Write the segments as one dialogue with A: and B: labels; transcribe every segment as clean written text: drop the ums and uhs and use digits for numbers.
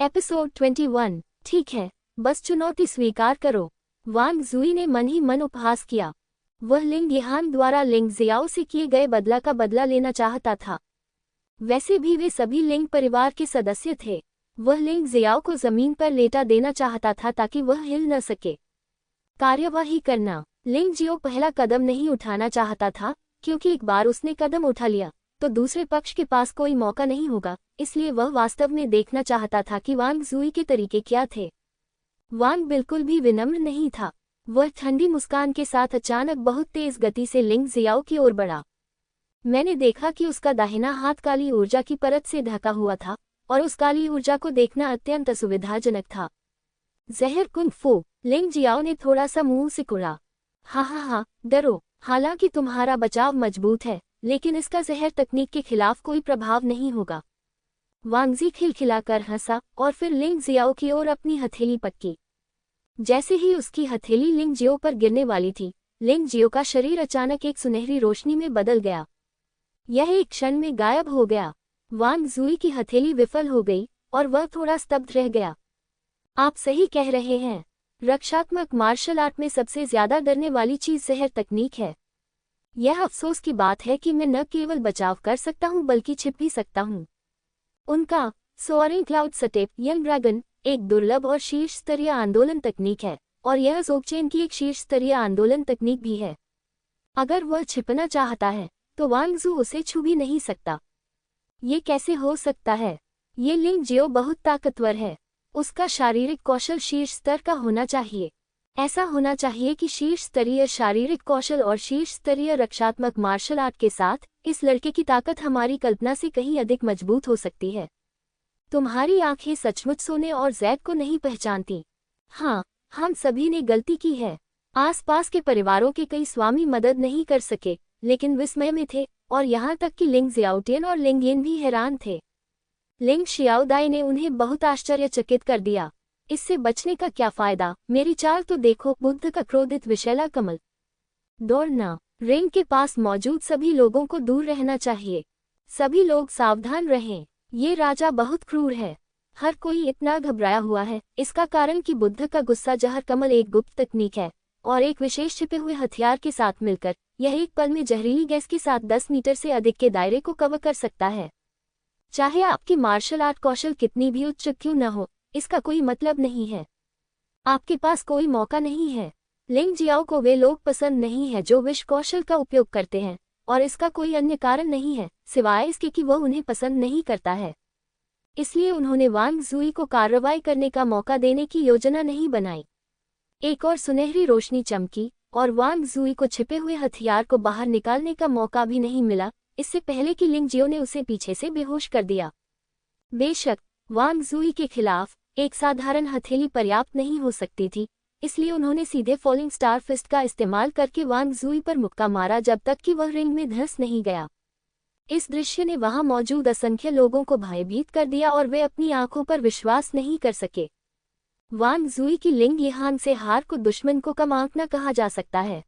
A: Episode 21। ठीक है, बस चुनौती स्वीकार करो। वांग जुई ने मन ही मन उपहास किया। वह लिंग यहान द्वारा लिंग जियाओ से किए गए बदला का बदला लेना चाहता था। वैसे भी वे सभी लिंग परिवार के सदस्य थे। वह लिंग जियाओ को जमीन पर लेटा देना चाहता था ताकि वह हिल न सके। कार्यवाही करना। लिंग जियो पहला कदम नहीं उठाना चाहता था, क्योंकि एक बार उसने कदम उठा लिया तो दूसरे पक्ष के पास कोई मौका नहीं होगा, इसलिए वह वास्तव में देखना चाहता था कि वांग जुई के तरीके क्या थे। वांग बिल्कुल भी विनम्र नहीं था। वह ठंडी मुस्कान के साथ अचानक बहुत तेज गति से लिंग जियाओ की ओर बढ़ा। मैंने देखा कि उसका दाहिना हाथ काली ऊर्जा की परत से ढका हुआ था और उस काली ऊर्जा को देखना अत्यंत असुविधाजनक था। जहर कुंग फू। लिंग जियाओ ने थोड़ा सा मुंह सिकुड़ा। हा, डरो। हालांकि तुम्हारा बचाव मजबूत है, लेकिन इसका जहर तकनीक के खिलाफ कोई प्रभाव नहीं होगा। वांगजी खिलखिलाकर हंसा और फिर लिंग जियाओ की ओर अपनी हथेली पटकी। जैसे ही उसकी हथेली लिंग जियो पर गिरने वाली थी, लिंग जियो का शरीर अचानक एक सुनहरी रोशनी में बदल गया। यह एक क्षण में गायब हो गया। वांग जुई की हथेली विफल हो गई और वह थोड़ा स्तब्ध रह गया। आप सही कह रहे हैं। रक्षात्मक मार्शल आर्ट में सबसे ज्यादा डरने वाली चीज जहर तकनीक है। यह अफसोस की बात है कि मैं न केवल बचाव कर सकता हूं बल्कि छिप भी सकता हूं। उनका सोअरिंग क्लाउड स्टेप यंग ड्रैगन एक दुर्लभ और शीर्ष स्तरीय आंदोलन तकनीक है, और यह ज़ोगचेन की एक शीर्ष स्तरीय आंदोलन तकनीक भी है। अगर वह छिपना चाहता है तो वांग जू उसे छू भी नहीं सकता। ये कैसे हो सकता है? ये लिंग जियो बहुत ताकतवर है। उसका शारीरिक कौशल शीर्ष स्तर का होना चाहिए। ऐसा होना चाहिए कि शीर्ष स्तरीय शारीरिक कौशल और शीर्ष स्तरीय रक्षात्मक मार्शल आर्ट के साथ इस लड़के की ताकत हमारी कल्पना से कहीं अधिक मजबूत हो सकती है। तुम्हारी आंखें सचमुच सोने और जैद को नहीं पहचानती। हाँ, हम सभी ने गलती की है। आसपास के परिवारों के कई स्वामी मदद नहीं कर सके, लेकिन विस्मय में थे, और यहाँ तक कि लिंग जियाओटियन और लिंग येन भी हैरान थे। लिंग शियाओदाई ने उन्हें बहुत आश्चर्यचकित कर दिया। इससे बचने का क्या फायदा? मेरी चाल तो देखो, बुद्ध का क्रोधित विशैला कमल। दौड़ना। रिंग के पास मौजूद सभी लोगों को दूर रहना चाहिए। सभी लोग सावधान रहें। ये राजा बहुत क्रूर है। हर कोई इतना घबराया हुआ है। इसका कारण कि बुद्ध का गुस्सा जहर कमल एक गुप्त तकनीक है, और एक विशेष छिपे हुए हथियार के साथ मिलकर यह एक पल में जहरीली गैस के साथ 10 मीटर से अधिक के दायरे को कवर कर सकता है। चाहे आपकी मार्शल आर्ट कौशल कितनी भी उच्च क्यों न हो, इसका कोई मतलब नहीं है। आपके पास कोई मौका नहीं है। लिंग जियाओ को वे लोग पसंद नहीं है जो विष कौशल का उपयोग करते हैं, और इसका कोई अन्य कारण नहीं है सिवाय इसके कि वह उन्हें पसंद नहीं करता है। इसलिए उन्होंने वांग जुई को कार्रवाई करने का मौका देने की योजना नहीं बनाई। एक और सुनहरी रोशनी चमकी और वांग जुई को छिपे हुए हथियार को बाहर निकालने का मौका भी नहीं मिला, इससे पहले कि लिंग जियो ने उसे पीछे से बेहोश कर दिया। बेशक वांग जुई के खिलाफ एक साधारण हथेली पर्याप्त नहीं हो सकती थी, इसलिए उन्होंने सीधे फॉलिंग स्टार फिस्ट का इस्तेमाल करके वांग जुई पर मुक्का मारा जब तक कि वह रिंग में धंस नहीं गया। इस दृश्य ने वहां मौजूद असंख्य लोगों को भयभीत कर दिया और वे अपनी आंखों पर विश्वास नहीं कर सके। वांग जुई की लिंग यहान से हार को दुश्मन को कम आंकना कहा जा सकता है,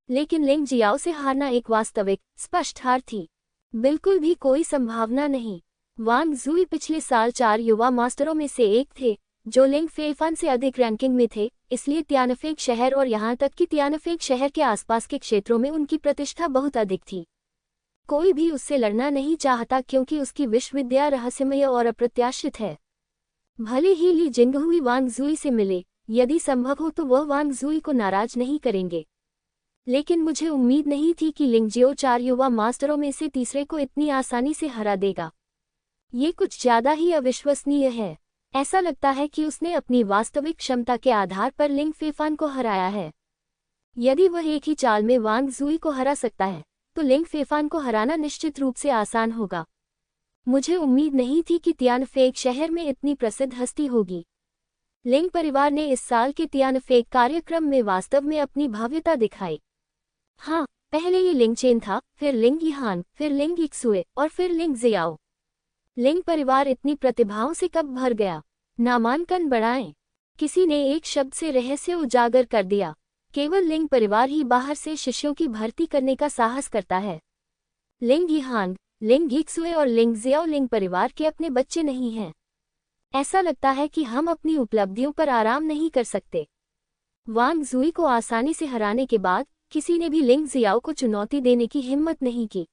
A: लेकिन लिंग जियाओ से हारना एक वास्तविक, स्पष्ट हार थी। बिल्कुल भी कोई संभावना नहीं। वांग जुई पिछले साल 4 युवा मास्टरों में से एक थे जो लिंग फेफान से अधिक रैंकिंग में थे, इसलिए तियानफेक शहर और यहाँ तक कि तियानफेक शहर के आसपास के क्षेत्रों में उनकी प्रतिष्ठा बहुत अधिक थी। कोई भी उससे लड़ना नहीं चाहता क्योंकि उसकी विश्वविद्या रहस्यमय और अप्रत्याशित है। भले ही ली जिंगहुई वांग जुई से मिले, यदि संभव हो तो वह वांग जुई को नाराज नहीं करेंगे। लेकिन मुझे उम्मीद नहीं थी कि लिंग जियो 4 युवा मास्टरों में से तीसरे को इतनी आसानी से हरा देगा। ये कुछ ज्यादा ही अविश्वसनीय है। ऐसा लगता है कि उसने अपनी वास्तविक क्षमता के आधार पर लिंग फेफान को हराया है। यदि वह एक ही चाल में वांग जुई को हरा सकता है, तो लिंग फेफान को हराना निश्चित रूप से आसान होगा। मुझे उम्मीद नहीं थी कि तियानफेक शहर में इतनी प्रसिद्ध हस्ती होगी। लिंग परिवार ने इस साल के तियानफेक कार्यक्रम में वास्तव में अपनी भव्यता दिखाई। हाँ, पहले ये लिंग चेन था, फिर लिंग यहान, फिर लिंग इक्सुए और फिर लिंग जियाओ। लिंग परिवार इतनी प्रतिभाओं से कब भर गया? नामांकन बढ़ाएं। किसी ने एक शब्द से रहस्य उजागर कर दिया। केवल लिंग परिवार ही बाहर से शिष्यों की भर्ती करने का साहस करता है। लिंग यहान, लिंग इक्सुए और लिंग जियाओ लिंग परिवार के अपने बच्चे नहीं हैं। ऐसा लगता है कि हम अपनी उपलब्धियों पर आराम नहीं कर सकते। वांग जुई को आसानी से हराने के बाद किसी ने भी लिंग जियाओ को चुनौती देने की हिम्मत नहीं की।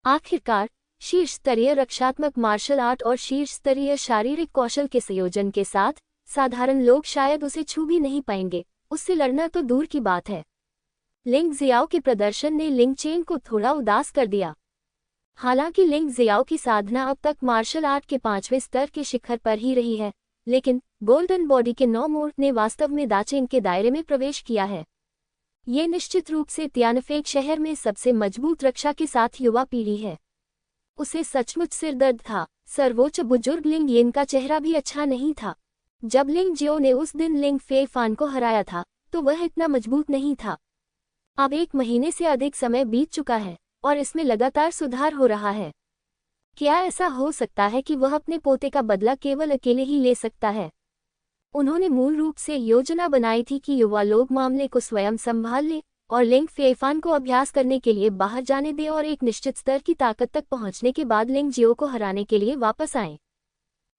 A: आखिरकार शीर्ष स्तरीय रक्षात्मक मार्शल आर्ट और शीर्ष स्तरीय शारीरिक कौशल के संयोजन के साथ साधारण लोग शायद उसे छू भी नहीं पाएंगे, उससे लड़ना तो दूर की बात है। लिंग जियाओ के प्रदर्शन ने लिंग चेन को थोड़ा उदास कर दिया। हालांकि लिंग जियाओ की साधना अब तक मार्शल आर्ट के 5वें स्तर के शिखर पर ही रही है, लेकिन गोल्डन बॉडी के नौमोर ने वास्तव में दाचेंग के दायरे में प्रवेश किया है। ये निश्चित रूप से तियानफेक शहर में सबसे मजबूत रक्षा के साथ युवा पीढ़ी है। उसे सचमुच सिरदर्द था। सर्वोच्च बुजुर्ग लिंग येन का चेहरा भी अच्छा नहीं था। जब लिंग जियो ने उस दिन लिंग फे फान को हराया था तो वह इतना मजबूत नहीं था। अब 1 महीने से अधिक समय बीत चुका है और इसमें लगातार सुधार हो रहा है। क्या ऐसा हो सकता है कि वह अपने पोते का बदला केवल अकेले ही ले सकता है? उन्होंने मूल रूप से योजना बनाई थी कि युवा लोग मामले को स्वयं संभाल लें और लिंग फेफान को अभ्यास करने के लिए बाहर जाने दें और एक निश्चित स्तर की ताकत तक पहुंचने के बाद लिंग जियो को हराने के लिए वापस आएं।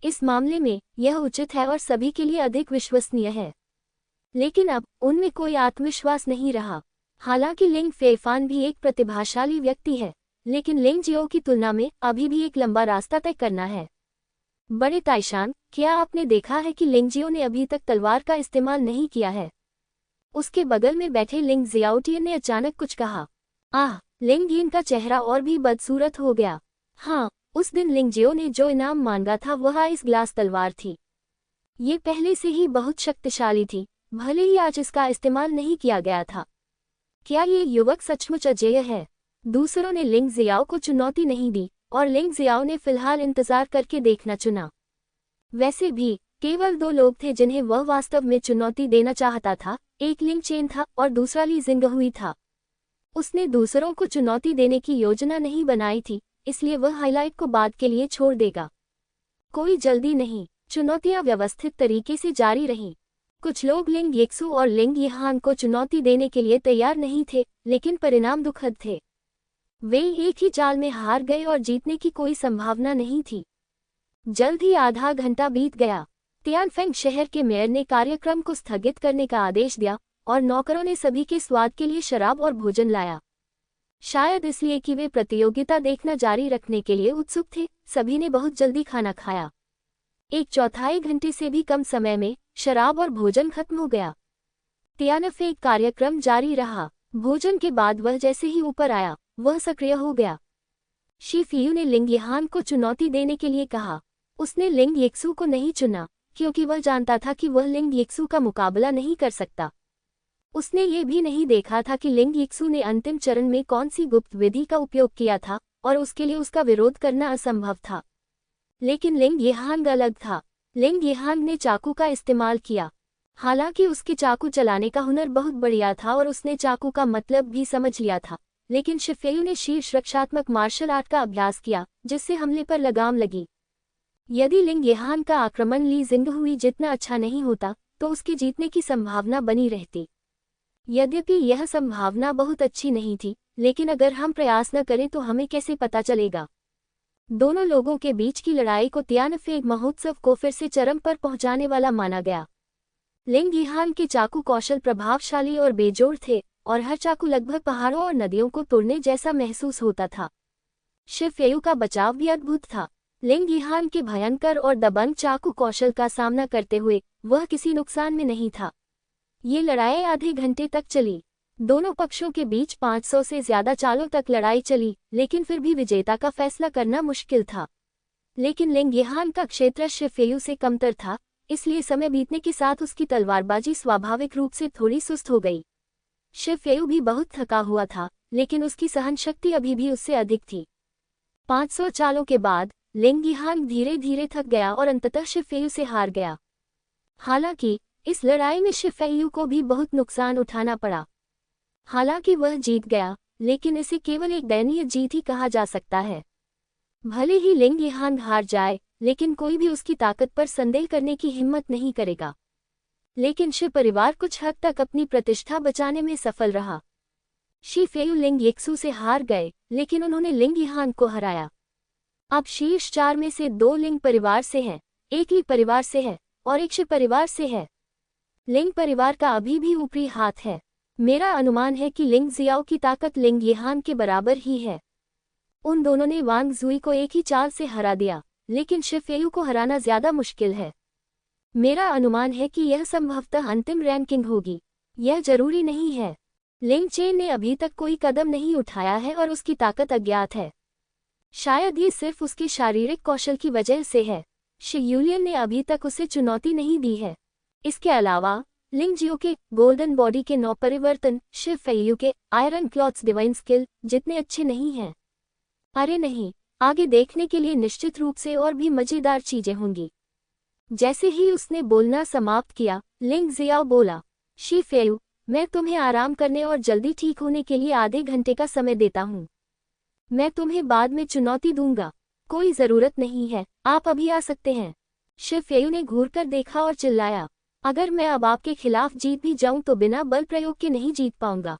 A: इस मामले में यह उचित है और सभी के लिए अधिक विश्वसनीय है। लेकिन अब उनमें कोई आत्मविश्वास नहीं रहा। हालांकि लिंग फेफान भी एक प्रतिभाशाली व्यक्ति है, लेकिन लिंग जियो की तुलना में अभी भी एक लंबा रास्ता तय करना है। बड़े ताइशान, क्या आपने देखा है कि लिंग जियो ने अभी तक तलवार का इस्तेमाल नहीं किया है? उसके बगल में बैठे लिंग जियाओटियन ने अचानक कुछ कहा। आह, लिंग यिन का चेहरा और भी बदसूरत हो गया। हाँ, उस दिन लिंग जियो ने जो इनाम मांगा था वह आइस ग्लास तलवार थी। ये पहले से ही बहुत शक्तिशाली थी, भले ही आज इसका इस्तेमाल नहीं किया गया था। क्या ये युवक सचमुच अजेय है? दूसरों ने लिंग जियाओ को चुनौती नहीं दी और लिंग जियाओ ने फिलहाल इंतजार करके देखना चुना। वैसे भी केवल 2 लोग थे जिन्हें वह वास्तव में चुनौती देना चाहता था, एक लिंग चेन था और दूसरा ली जिंगहुई था। उसने दूसरों को चुनौती देने की योजना नहीं बनाई थी, इसलिए वह हाइलाइट को बाद के लिए छोड़ देगा। कोई जल्दी नहीं, चुनौतियां व्यवस्थित तरीके से जारी रहीं। कुछ लोग लिंग येक्सु और लिंग यहान को चुनौती देने के लिए तैयार नहीं थे, लेकिन परिणाम दुखद थे। वे एक ही चाल में हार गए और जीतने की कोई संभावना नहीं थी। जल्द ही आधा घंटा बीत गया। तियानफेंग शहर के मेयर ने कार्यक्रम को स्थगित करने का आदेश दिया और नौकरों ने सभी के स्वाद के लिए शराब और भोजन लाया। शायद इसलिए कि वे प्रतियोगिता देखना जारी रखने के लिए उत्सुक थे, सभी ने बहुत जल्दी खाना खाया। 1/4 घंटे से भी कम समय में शराब और भोजन खत्म हो गया। तियानफेंग कार्यक्रम जारी रहा। भोजन के बाद वह जैसे ही ऊपर आया, वह सक्रिय हो गया। शीफियू ने लिंग यहान को चुनौती देने के लिए कहा। उसने लिंग येक्सु को नहीं चुना क्योंकि वह जानता था कि वह लिंग येक्सु का मुकाबला नहीं कर सकता। उसने ये भी नहीं देखा था कि लिंग येक्सु ने अंतिम चरण में कौन सी गुप्त विधि का उपयोग किया था और उसके लिए उसका विरोध करना असंभव था। लेकिन लिंग येहान अलग था। लिंग येहान ने चाकू का इस्तेमाल किया। हालांकि उसके चाकू चलाने का हुनर बहुत बढ़िया था और उसने चाकू का मतलब भी समझ लिया था, लेकिन शिफेयू ने शीर्ष रक्षात्मक मार्शल आर्ट का अभ्यास किया जिससे हमले पर लगाम लगी। यदि लिंग येहान का आक्रमण ली जिंगहुई जितना अच्छा नहीं होता तो उसके जीतने की संभावना बनी रहती। यद्यपि यह संभावना बहुत अच्छी नहीं थी, लेकिन अगर हम प्रयास न करें तो हमें कैसे पता चलेगा? दोनों लोगों के बीच की लड़ाई को तियानफेंग महोत्सव को फिर से चरम पर पहुंचाने वाला माना गया। लिंग येहान के चाकू कौशल प्रभावशाली और बेजोड़ थे और हर चाकू लगभग पहाड़ों और नदियों को तोड़ने जैसा महसूस होता था। शिफेयू का बचाव भी अद्भुत था। लिंग येहान के भयंकर और दबंग चाकू कौशल का सामना करते हुए वह किसी नुकसान में नहीं था। ये लड़ाई आधे घंटे तक चली। दोनों पक्षों के बीच 500 से ज्यादा चालों तक लड़ाई चली, लेकिन फिर भी विजेता का फैसला करना मुश्किल था। लेकिन लिंग येहान का क्षेत्र शिफेयू से कमतर था, इसलिए समय बीतने के साथ उसकी तलवारबाजी स्वाभाविक रूप से थोड़ी सुस्त हो गई। शिफेयू भी बहुत थका हुआ था, लेकिन उसकी सहनशक्ति अभी भी उससे अधिक थी। 500 चालों के बाद लिंग येहान धीरे धीरे थक गया और अंततः शिफेयू से हार गया। हालांकि इस लड़ाई में शिफेयू को भी बहुत नुकसान उठाना पड़ा। हालांकि वह जीत गया, लेकिन इसे केवल एक दयनीय जीत ही कहा जा सकता है। भले ही लिंग येहान हार जाए, लेकिन कोई भी उसकी ताकत पर संदेह करने की हिम्मत नहीं करेगा। लेकिन शि परिवार कुछ हद तक अपनी प्रतिष्ठा बचाने में सफल रहा। शिफेयू लिंग येक्सु से हार गए, लेकिन उन्होंने लिंग येहान को हराया। अब शीर्ष 4 में से 2 लिंग परिवार से हैं, एक ली परिवार से है और एक शि परिवार से है। लिंग परिवार का अभी भी ऊपरी हाथ है। मेरा अनुमान है कि लिंग जियाओ की ताकत लिंग यहान के बराबर ही है। उन दोनों ने वांग जुई को एक ही चाल से हरा दिया, लेकिन शि फेयू को हराना ज्यादा मुश्किल है। मेरा अनुमान है कि यह संभवतः अंतिम रैंकिंग होगी। यह जरूरी नहीं है। लिंग चेन ने अभी तक कोई कदम नहीं उठाया है और उसकी ताकत अज्ञात है। शायद ये सिर्फ उसके शारीरिक कौशल की वजह से है। शि यूलियन ने अभी तक उसे चुनौती नहीं दी है। इसके अलावा लिंग जियो के गोल्डन बॉडी के 9 परिवर्तन शि फेयू के आयरन क्लॉथ्स डिवाइन स्किल जितने अच्छे नहीं हैं। अरे नहीं, आगे देखने के लिए निश्चित रूप से और भी मजेदार चीजें होंगी। जैसे ही उसने बोलना समाप्त किया, लिंग जियाओ बोला, शि फेयू, मैं तुम्हें आराम करने और जल्दी ठीक होने के लिए आधे घंटे का समय देता हूँ। मैं तुम्हें बाद में चुनौती दूंगा। कोई जरूरत नहीं है, आप अभी आ सकते हैं। शि फेयू ने घूरकर देखा और चिल्लाया, अगर मैं अब आपके खिलाफ जीत भी जाऊं तो बिना बल प्रयोग के नहीं जीत पाऊंगा।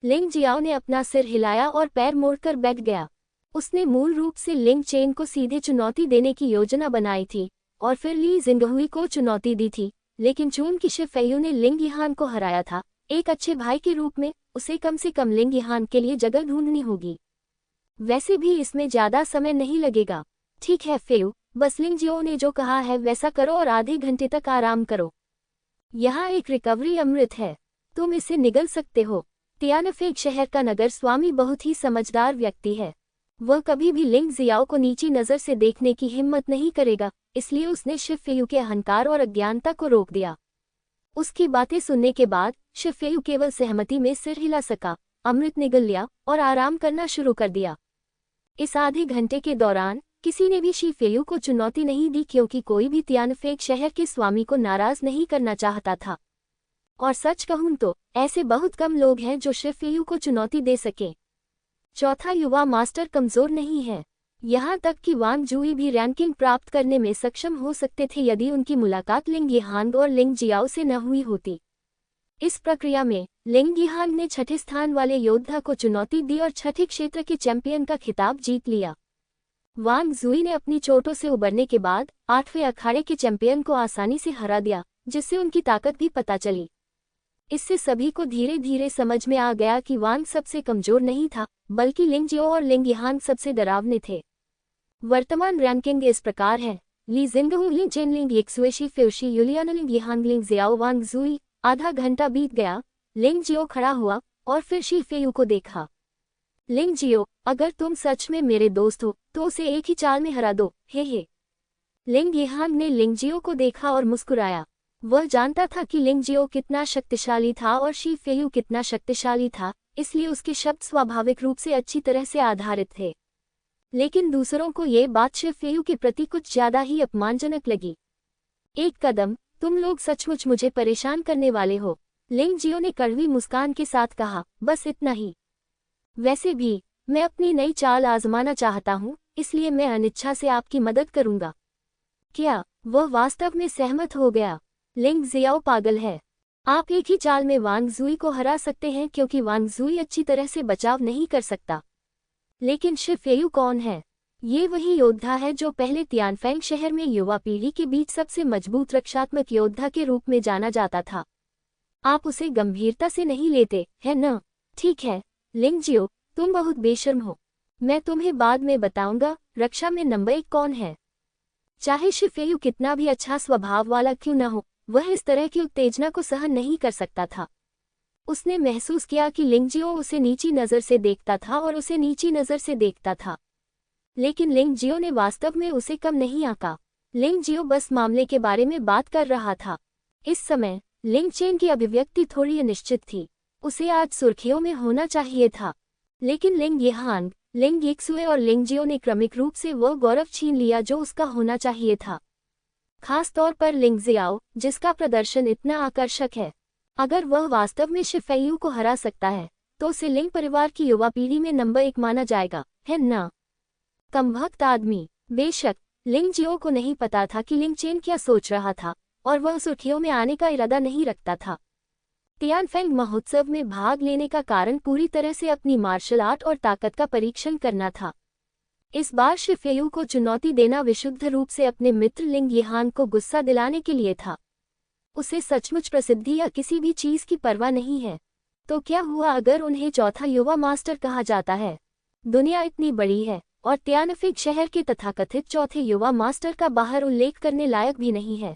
A: लिंग जियाओ ने अपना सिर हिलाया और पैर मोड़कर बैठ गया। उसने मूल रूप से लिंग चेन को सीधे चुनौती देने की योजना बनाई थी और फिर ली जिंगहुई को चुनौती दी थी, लेकिन चूंकि शि फेयू ने लिंग यहान को हराया था, एक अच्छे भाई के रूप में उसे कम से कम लिंग यहान के लिए जगह ढूंढनी होगी। वैसे भी इसमें ज्यादा समय नहीं लगेगा। ठीक है फेयू, बस लिंग जियो ने जो कहा है वैसा करो और आधे घंटे तक आराम करो। यहाँ एक रिकवरी अमृत है, तुम इसे निगल सकते हो। तियानफेग शहर का नगर स्वामी बहुत ही समझदार व्यक्ति है। वह कभी भी लिंग जियाओ को नीची नजर से देखने की हिम्मत नहीं करेगा, इसलिए उसने शि फेयू के अहंकार और अज्ञानता को रोक दिया। उसकी बातें सुनने के बाद शि फेयू केवल सहमति में सिर हिला सका, अमृत निगल लिया और आराम करना शुरू कर दिया। इस आधे घंटे के दौरान किसी ने भी शि फेयू को चुनौती नहीं दी, क्योंकि कोई भी तियानफेग शहर के स्वामी को नाराज नहीं करना चाहता था। और सच कहूं तो ऐसे बहुत कम लोग हैं जो शि फेयू को चुनौती दे सकें। चौथा, युवा मास्टर कमजोर नहीं है। यहाँ तक कि वांग जुई भी रैंकिंग प्राप्त करने में सक्षम हो सकते थे यदि उनकी मुलाकात लिंग यहांग और लिंग जियाओ से न हुई होती। इस प्रक्रिया में लिंग यहांग ने छठे स्थान वाले योद्धा को चुनौती दी और छठे क्षेत्र के चैंपियन का खिताब जीत लिया। वांग जुई ने अपनी चोटों से उबरने के बाद 8वें अखाड़े के चैंपियन को आसानी से हरा दिया, जिससे उनकी ताकत भी पता चली। इससे सभी को धीरे धीरे समझ में आ गया कि वांग सबसे कमजोर नहीं था, बल्कि लिंग जियो और लिंग यहांग सबसे डरावने थे। वर्तमान रैंकिंग इस प्रकार है: ली जिंगहू, लिंग चेन, लिंग यक्सुए, शि फेयू, शि यूलियन, लिंग यहांग, लिंग जियाओ, वांग जुई। आधा घंटा बीत गया। लिंग जियो खड़ा हुआ और फिर शि फेयू को देखा। लिंग जियो, अगर तुम सच में मेरे दोस्त हो तो उसे एक ही चाल में हरा दो, हे। लिंग यहांग ने लिंग जियो को देखा और मुस्कुराया। वह जानता था कि लिंग जियो कितना शक्तिशाली था और शि फेयू कितना शक्तिशाली था, इसलिए उसके शब्द स्वाभाविक रूप से अच्छी तरह से आधारित थे। लेकिन दूसरों को ये बात शि फेयू के प्रति कुछ ज्यादा ही अपमानजनक लगी। एक कदम, तुम लोग सचमुच मुझे परेशान करने वाले हो, लिंग जियो ने कड़वी मुस्कान के साथ कहा, बस इतना ही। वैसे भी मैं अपनी नई चाल आजमाना चाहता हूँ, इसलिए मैं अनिच्छा से आपकी मदद करूंगा। क्या वह वास्तव में सहमत हो गया? लिंग जियाओ पागल है। आप एक ही चाल में वांग जुई को हरा सकते हैं क्योंकि वांग जुई अच्छी तरह से बचाव नहीं कर सकता। लेकिन शि फेयू कौन है? ये वही योद्धा है जो पहले तियानफेंग शहर में युवा पीढ़ी के बीच सबसे मजबूत रक्षात्मक योद्धा के रूप में जाना जाता था। आप उसे गंभीरता से नहीं लेते, है न? ठीक है लिंग जियो, तुम बहुत बेशर्म हो। मैं तुम्हें बाद में बताऊंगा रक्षा में नंबर 1 कौन है। चाहे शि फेयू कितना भी अच्छा स्वभाव वाला क्यों न हो, वह इस तरह की उत्तेजना को सहन नहीं कर सकता था। उसने महसूस किया कि लिंग जियो उसे नीची नज़र से देखता था और उसे नीची नज़र से देखता था। लेकिन लिंग जियो ने वास्तव में उसे कम नहीं आंका। लिंग जियो बस मामले के बारे में बात कर रहा था। इस समय लिंग चेन की अभिव्यक्ति थोड़ी अनिश्चित थी। उसे आज सुर्खियों में होना चाहिए था, लेकिन लिंग यहांग, लिंग यक्सुए और लिंग जियो ने क्रमिक रूप से वह गौरव छीन लिया जो उसका होना चाहिए था। खास तौर पर लिंग जियाओ, जिसका प्रदर्शन इतना आकर्षक है। अगर वह वास्तव में शि फेयू को हरा सकता है तो उसे लिंग परिवार की युवा पीढ़ी में नंबर 1 माना जाएगा, है ना? कमबख्त आदमी। बेशक लिंग जियो को नहीं पता था कि लिंग चेन क्या सोच रहा था और वह सुर्खियों में आने का इरादा नहीं रखता था। तियानफेंग महोत्सव में भाग लेने का कारण पूरी तरह से अपनी मार्शल आर्ट और ताकत का परीक्षण करना था। इस बार शिफेयू को चुनौती देना विशुद्ध रूप से अपने मित्र लिंग यहान को गुस्सा दिलाने के लिए था। उसे सचमुच प्रसिद्धि या किसी भी चीज की परवाह नहीं है। तो क्या हुआ अगर उन्हें चौथा युवा मास्टर कहा जाता है? दुनिया इतनी बड़ी है और त्यानफिक शहर के तथाकथित चौथे युवा मास्टर का बाहर उल्लेख करने लायक भी नहीं है।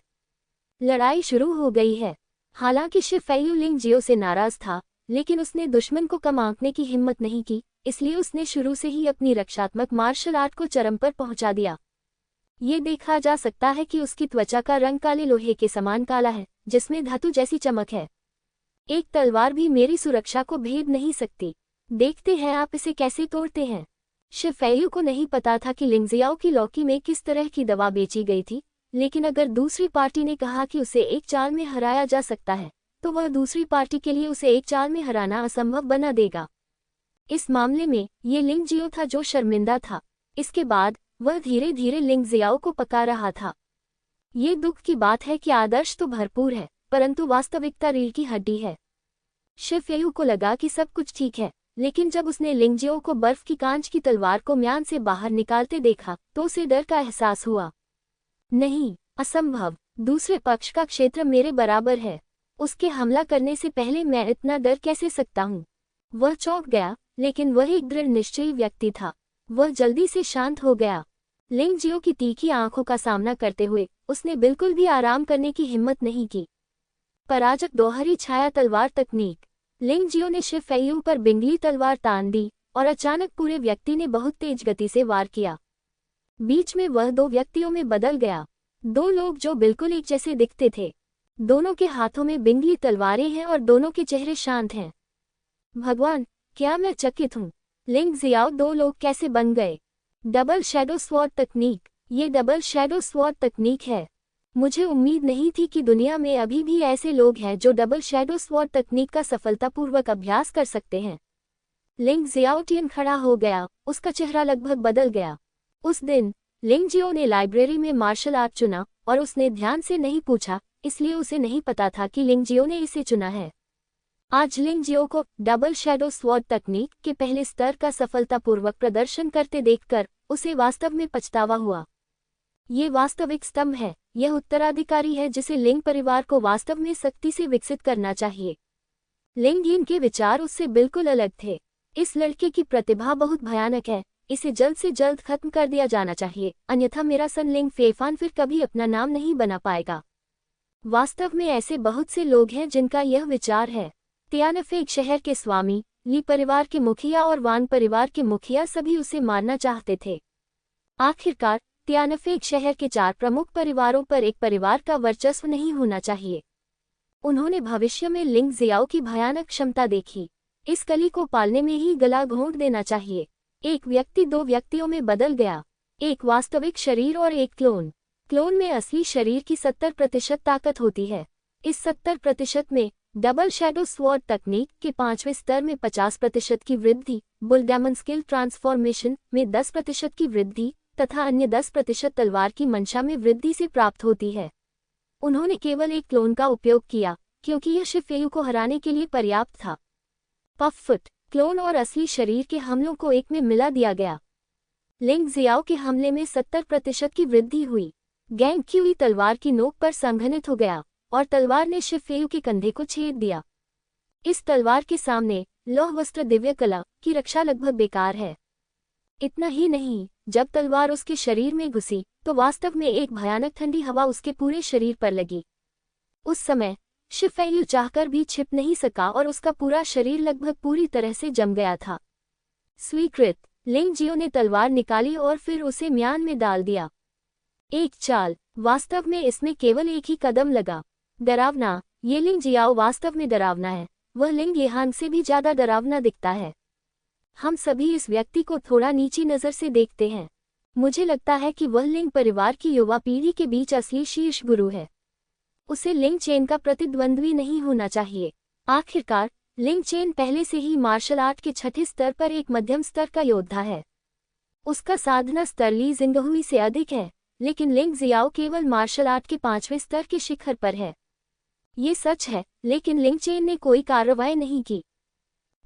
A: लड़ाई शुरू हो गई है। हालांकि शिफेयू लिंग जियो से नाराज था, लेकिन उसने दुश्मन को कम आंकने की हिम्मत नहीं की, इसलिए उसने शुरू से ही अपनी रक्षात्मक मार्शल आर्ट को चरम पर पहुंचा दिया। ये देखा जा सकता है कि उसकी त्वचा का रंग काले लोहे के समान काला है, जिसमें धातु जैसी चमक है। एक तलवार भी मेरी सुरक्षा को भेद नहीं सकती। देखते हैं आप इसे कैसे तोड़ते हैं। शिफेयू को नहीं पता था कि लिंगजियाओ की लौकी में किस तरह की दवा बेची गई थी, लेकिन अगर दूसरी पार्टी ने कहा कि उसे एक चाल में हराया जा सकता है, तो वह दूसरी पार्टी के लिए उसे एक चाल में हराना असंभव बना देगा। इस मामले में ये लिंगजियो था जो शर्मिंदा था। इसके बाद वह धीरे धीरे लिंगजियाओ को पका रहा था। ये दुख की बात है कि आदर्श तो भरपूर है, परंतु वास्तविकता रीढ़ की हड्डी है। शिफेयू को लगा कि सब कुछ ठीक है, लेकिन जब उसने लिंगजियो को बर्फ की कांच की तलवार को म्यान से बाहर निकालते देखा तो उसे डर का एहसास हुआ। नहीं, असंभव। दूसरे पक्ष का क्षेत्र मेरे बराबर है। उसके हमला करने से पहले मैं इतना डर कैसे सकता हूँ? वह चौंक गया, लेकिन वह एक दृढ़ निश्चयी व्यक्ति था। वह जल्दी से शांत हो गया। लिंगजियो की तीखी आंखों का सामना करते हुए उसने बिल्कुल भी आराम करने की हिम्मत नहीं की। पराजक दोहरी छाया तलवार तकनीक। लिंगजियो ने शिफेयू पर बिंगली तलवार तान दी और अचानक पूरे व्यक्ति ने बहुत तेज गति से वार किया। बीच में वह दो व्यक्तियों में बदल गया। दो लोग जो बिल्कुल एक जैसे दिखते थे। दोनों के हाथों में बिंगली तलवारें हैं और दोनों के चेहरे शांत हैं। भगवान, क्या मैं चकित हूँ। लिंगजियाओ दो लोग कैसे बन गए? डबल शैडो स्वॉर्ड तकनीक। ये डबल शैडो स्वॉर्ड तकनीक है। मुझे उम्मीद नहीं थी कि दुनिया में अभी भी ऐसे लोग हैं जो डबल शैडो स्वॉर्ड तकनीक का सफलतापूर्वक अभ्यास कर सकते हैं। लिंगजियाओ टियन खड़ा हो गया, उसका चेहरा लगभग बदल गया। उस दिन लिंगजियो ने लाइब्रेरी में मार्शल आर्ट चुना और उसने ध्यान से नहीं पूछा, इसलिए उसे नहीं पता था कि लिंगजियो ने इसे चुना है। आज लिंगजियो को डबल शैडो स्वॉर्ड तकनीक के पहले स्तर का सफलतापूर्वक प्रदर्शन करते देखकर उसे वास्तव में पछतावा हुआ। ये वास्तविक स्तंभ है। यह उत्तराधिकारी है जिसे लिंग परिवार को वास्तव में सख्ती से विकसित करना चाहिए। लिंगयिन के विचार उससे बिल्कुल अलग थे। इस लड़के की प्रतिभा बहुत भयानक है, इसे जल्द से जल्द खत्म कर दिया जाना चाहिए, अन्यथा मेरा सन लिंग फेफान फिर कभी अपना नाम नहीं बना पाएगा। वास्तव में ऐसे बहुत से लोग हैं जिनका यह विचार है। त्यानफेक शहर के स्वामी, ली परिवार के मुखिया और वान परिवार के मुखिया सभी उसे मारना चाहते थे। आखिरकार त्यानफेक शहर के 4 प्रमुख परिवारों पर एक परिवार का वर्चस्व नहीं होना चाहिए। उन्होंने भविष्य में लिंगजियाओ की भयानक क्षमता देखी। इस कली को पालने में ही गला घोंट देना चाहिए। एक व्यक्ति 2 व्यक्तियों में बदल गया, एक वास्तविक शरीर और एक क्लोन। क्लोन में असली शरीर की 70% ताकत होती है। इस 70% में डबल शैडो स्वॉर्ड तकनीक के 5वें स्तर में 50% की वृद्धि, बुल डेमन स्किल ट्रांसफॉर्मेशन में 10% की वृद्धि तथा अन्य 10% तलवार की मंशा में वृद्धि से प्राप्त होती है। उन्होंने केवल एक क्लोन का उपयोग किया क्योंकि यह शिफेयू को हराने के लिए पर्याप्त था। पफुट, क्लोन और असली शरीर के हमलों को एक में मिला दिया गया। लिंगजियाओ के हमले में 70% की वृद्धि हुई। गैंग क्यूई तलवार की नोक पर संघनित हो गया और तलवार ने शिफेयू के कंधे को छेद दिया। इस तलवार के सामने लौह वस्त्र दिव्य कला की रक्षा लगभग बेकार है। इतना ही नहीं, जब तलवार उसके शरीर में घुसी तो वास्तव में एक भयानक ठंडी हवा उसके पूरे शरीर पर लगी। उस समय शिफेयू चाहकर भी छिप नहीं सका और उसका पूरा शरीर लगभग पूरी तरह से जम गया था। स्वीकृत। लिंगजियो ने तलवार निकाली और फिर उसे म्यान में डाल दिया। एक चाल। वास्तव में इसमें केवल एक ही कदम लगा। डरावना। ये लिंगजियाओ वास्तव में डरावना है। वह लिंग यहान से भी ज्यादा डरावना दिखता है। हम सभी इस व्यक्ति को थोड़ा नीची नज़र से देखते हैं। मुझे लगता है कि वह लिंग परिवार की युवा पीढ़ी के बीच असली शीर्ष गुरु है। उसे लिंग चेन का प्रतिद्वंद्वी नहीं होना चाहिए। आखिरकार लिंग चेन पहले से ही मार्शल आर्ट के 6ठे स्तर पर एक मध्यम स्तर का योद्धा है। उसका साधना स्तर ली जिंगहुई से अधिक है, लेकिन लिंगजियाओ केवल मार्शल आर्ट के 5वें स्तर के शिखर पर है। ये सच है, लेकिन लिंग चेन ने कोई कार्रवाई नहीं की।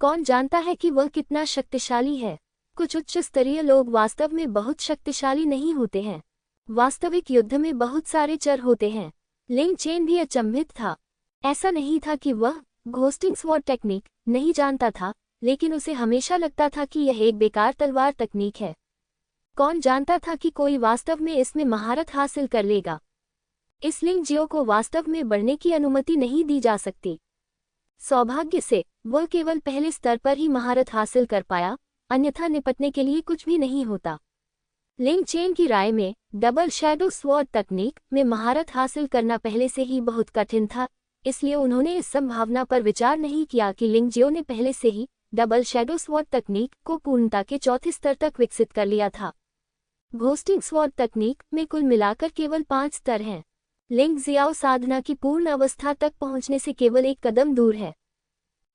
A: कौन जानता है कि वह कितना शक्तिशाली है। कुछ उच्च स्तरीय लोग वास्तव में बहुत शक्तिशाली नहीं होते हैं। वास्तविक युद्ध में बहुत सारे चर होते हैं। लिंग चेन भी अचंभित था। ऐसा नहीं था कि वह घोस्टिंग स्वॉर्ड टेक्निक नहीं जानता था, लेकिन उसे हमेशा लगता था कि यह एक बेकार तलवार तकनीक है। कौन जानता था कि कोई वास्तव में इसमें महारत हासिल कर लेगा। इस लिंग जियो को वास्तव में बढ़ने की अनुमति नहीं दी जा सकती। सौभाग्य से वह केवल पहले स्तर पर ही महारत हासिल कर पाया, अन्यथा निपटने के लिए कुछ भी नहीं होता। लिंग चेन की राय में डबल शैडो स्वॉर्ड तकनीक में महारत हासिल करना पहले से ही बहुत कठिन था, इसलिए उन्होंने इस संभावना पर विचार नहीं किया कि लिंग जियो ने पहले से ही डबल शैडो स्वॉर्ड तकनीक को पूर्णता के चौथे स्तर तक विकसित कर लिया था। घोस्टिंग स्वॉर्ड तकनीक में कुल मिलाकर केवल 5 स्तर हैं। लिंग जियाओ साधना की पूर्ण अवस्था तक पहुंचने से केवल एक कदम दूर है।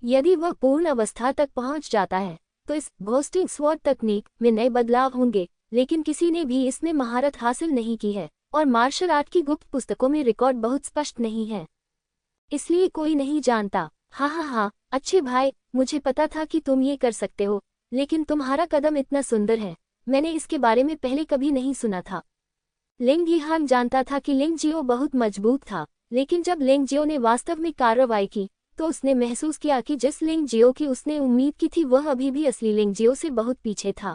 A: यदि वह पूर्ण अवस्था तक पहुंच जाता है तो इस घोस्टिंग स्वॉर्ड तकनीक में नए बदलाव होंगे, लेकिन किसी ने भी इसमें महारत हासिल नहीं की है और मार्शल आर्ट की गुप्त पुस्तकों में रिकॉर्ड बहुत स्पष्ट नहीं है, इसलिए कोई नहीं जानता। हाँ, अच्छे भाई, मुझे पता था कि तुम ये कर सकते हो, लेकिन तुम्हारा कदम इतना सुंदर है, मैंने इसके बारे में पहले कभी नहीं सुना था। लिंग यिहांग जानता था कि लिंग जियो बहुत मजबूत था, लेकिन जब लिंग जियो ने वास्तव में कार्रवाई की तो उसने महसूस किया कि जिस लिंग जियो की उसने उम्मीद की थी वह अभी भी असली लिंग जियो से बहुत पीछे था।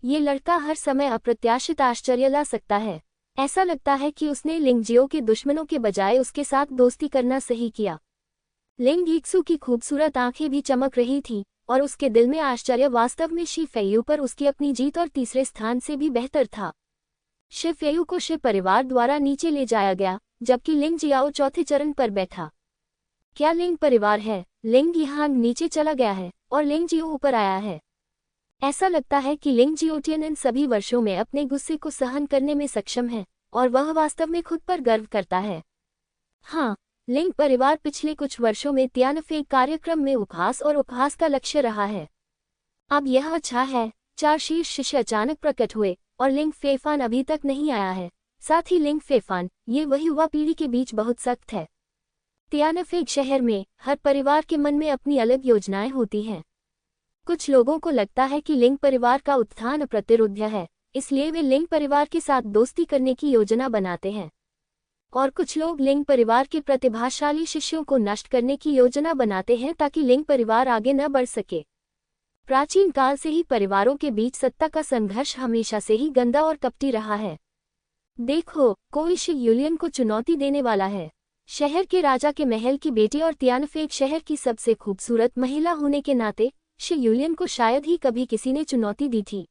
A: ये लड़का हर समय अप्रत्याशित आश्चर्य ला सकता है। ऐसा लगता है कि उसने लिंग जियो के दुश्मनों के बजाय उसके साथ दोस्ती करना सही किया। लिंग यिक्सू की खूबसूरत आंखें भी चमक रही थीं और उसके दिल में आश्चर्य वास्तव में शी फेयू पर उसकी अपनी जीत और तीसरे स्थान से भी बेहतर था। शी फेयू को शी परिवार द्वारा नीचे ले जाया गया, जबकि लिंग जियाओ चौथे चरण पर बैठा। क्या लिंग परिवार है? लिंग यिहांग नीचे चला गया है और लिंग जियो ऊपर आया है। ऐसा लगता है कि लिंग जियोटियन इन सभी वर्षों में अपने गुस्से को सहन करने में सक्षम है और वह वास्तव में खुद पर गर्व करता है। हाँ, लिंग परिवार पिछले कुछ वर्षों में तियानफे कार्यक्रम में उपहास और उपहास का लक्ष्य रहा है। अब यह अच्छा है, 4 शीर्ष शिष्य अचानक प्रकट हुए और लिंग फेफान अभी तक नहीं आया है। साथ ही लिंग फेफान, ये वही युवा पीढ़ी के बीच बहुत सख्त है। तियानफे शहर में हर परिवार के मन में अपनी अलग योजनाएं होती हैं। कुछ लोगों को लगता है कि लिंग परिवार का उत्थान अप्रतिरोध्य है, इसलिए वे लिंग परिवार के साथ दोस्ती करने की योजना बनाते हैं। और कुछ लोग लिंग परिवार के प्रतिभाशाली शिष्यों को नष्ट करने की योजना बनाते हैं ताकि लिंग परिवार आगे न बढ़ सके। प्राचीन काल से ही परिवारों के बीच सत्ता का संघर्ष हमेशा से ही गंदा और कपटी रहा है। देखो, कोई शी यूलियन को चुनौती देने वाला है। शहर के राजा के महल की बेटी और तियानफे शहर की सबसे खूबसूरत महिला होने के नाते शी यूलियन को शायद ही कभी किसी ने चुनौती दी थी।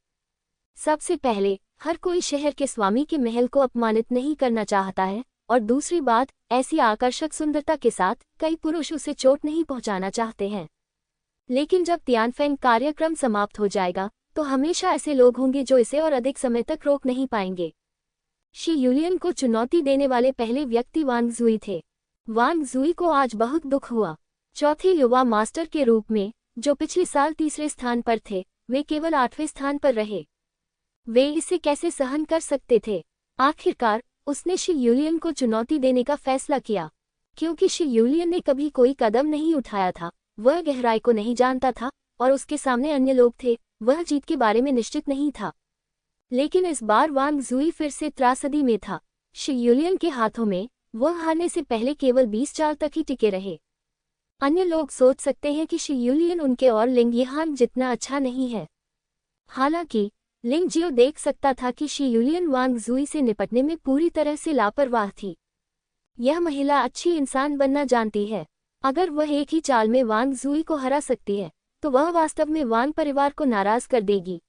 A: सबसे पहले, हर कोई शहर के स्वामी के महल को अपमानित नहीं करना चाहता है, और दूसरी बात, ऐसी आकर्षक सुंदरता के साथ कई पुरुष उसे चोट नहीं पहुंचाना चाहते हैं। लेकिन जब तियानफेंग कार्यक्रम समाप्त हो जाएगा तो हमेशा ऐसे लोग होंगे जो इसे और अधिक समय तक रोक नहीं पाएंगे। शी यूलियन को चुनौती देने वाले पहले व्यक्ति वांग जुई थे। वांग जुई को आज बहुत दुख हुआ। चौथे युवा मास्टर के रूप में, जो पिछले साल तीसरे स्थान पर थे, वे केवल 8वें स्थान पर रहे। वे इसे कैसे सहन कर सकते थे? आखिरकार उसने शी यूलियन को चुनौती देने का फैसला किया। क्योंकि शी यूलियन ने कभी कोई कदम नहीं उठाया था, वह गहराई को नहीं जानता था और उसके सामने अन्य लोग थे, वह जीत के बारे में निश्चित नहीं था। लेकिन इस बार वांग जुई फिर से त्रासदी में था। शी यूलियन के हाथों में वह हारने से पहले केवल 20 चाल तक ही टिके रहे। अन्य लोग सोच सकते हैं कि शी यूलियन उनके और लिंग यिहांग जितना अच्छा नहीं है। हालांकि लिंग जियो देख सकता था कि शी यूलियन वांग जुई से निपटने में पूरी तरह से लापरवाह थी। यह महिला अच्छी इंसान बनना जानती है। अगर वह एक ही चाल में वांग जुई को हरा सकती है तो वह वास्तव में वांग परिवार को नाराज कर देगी।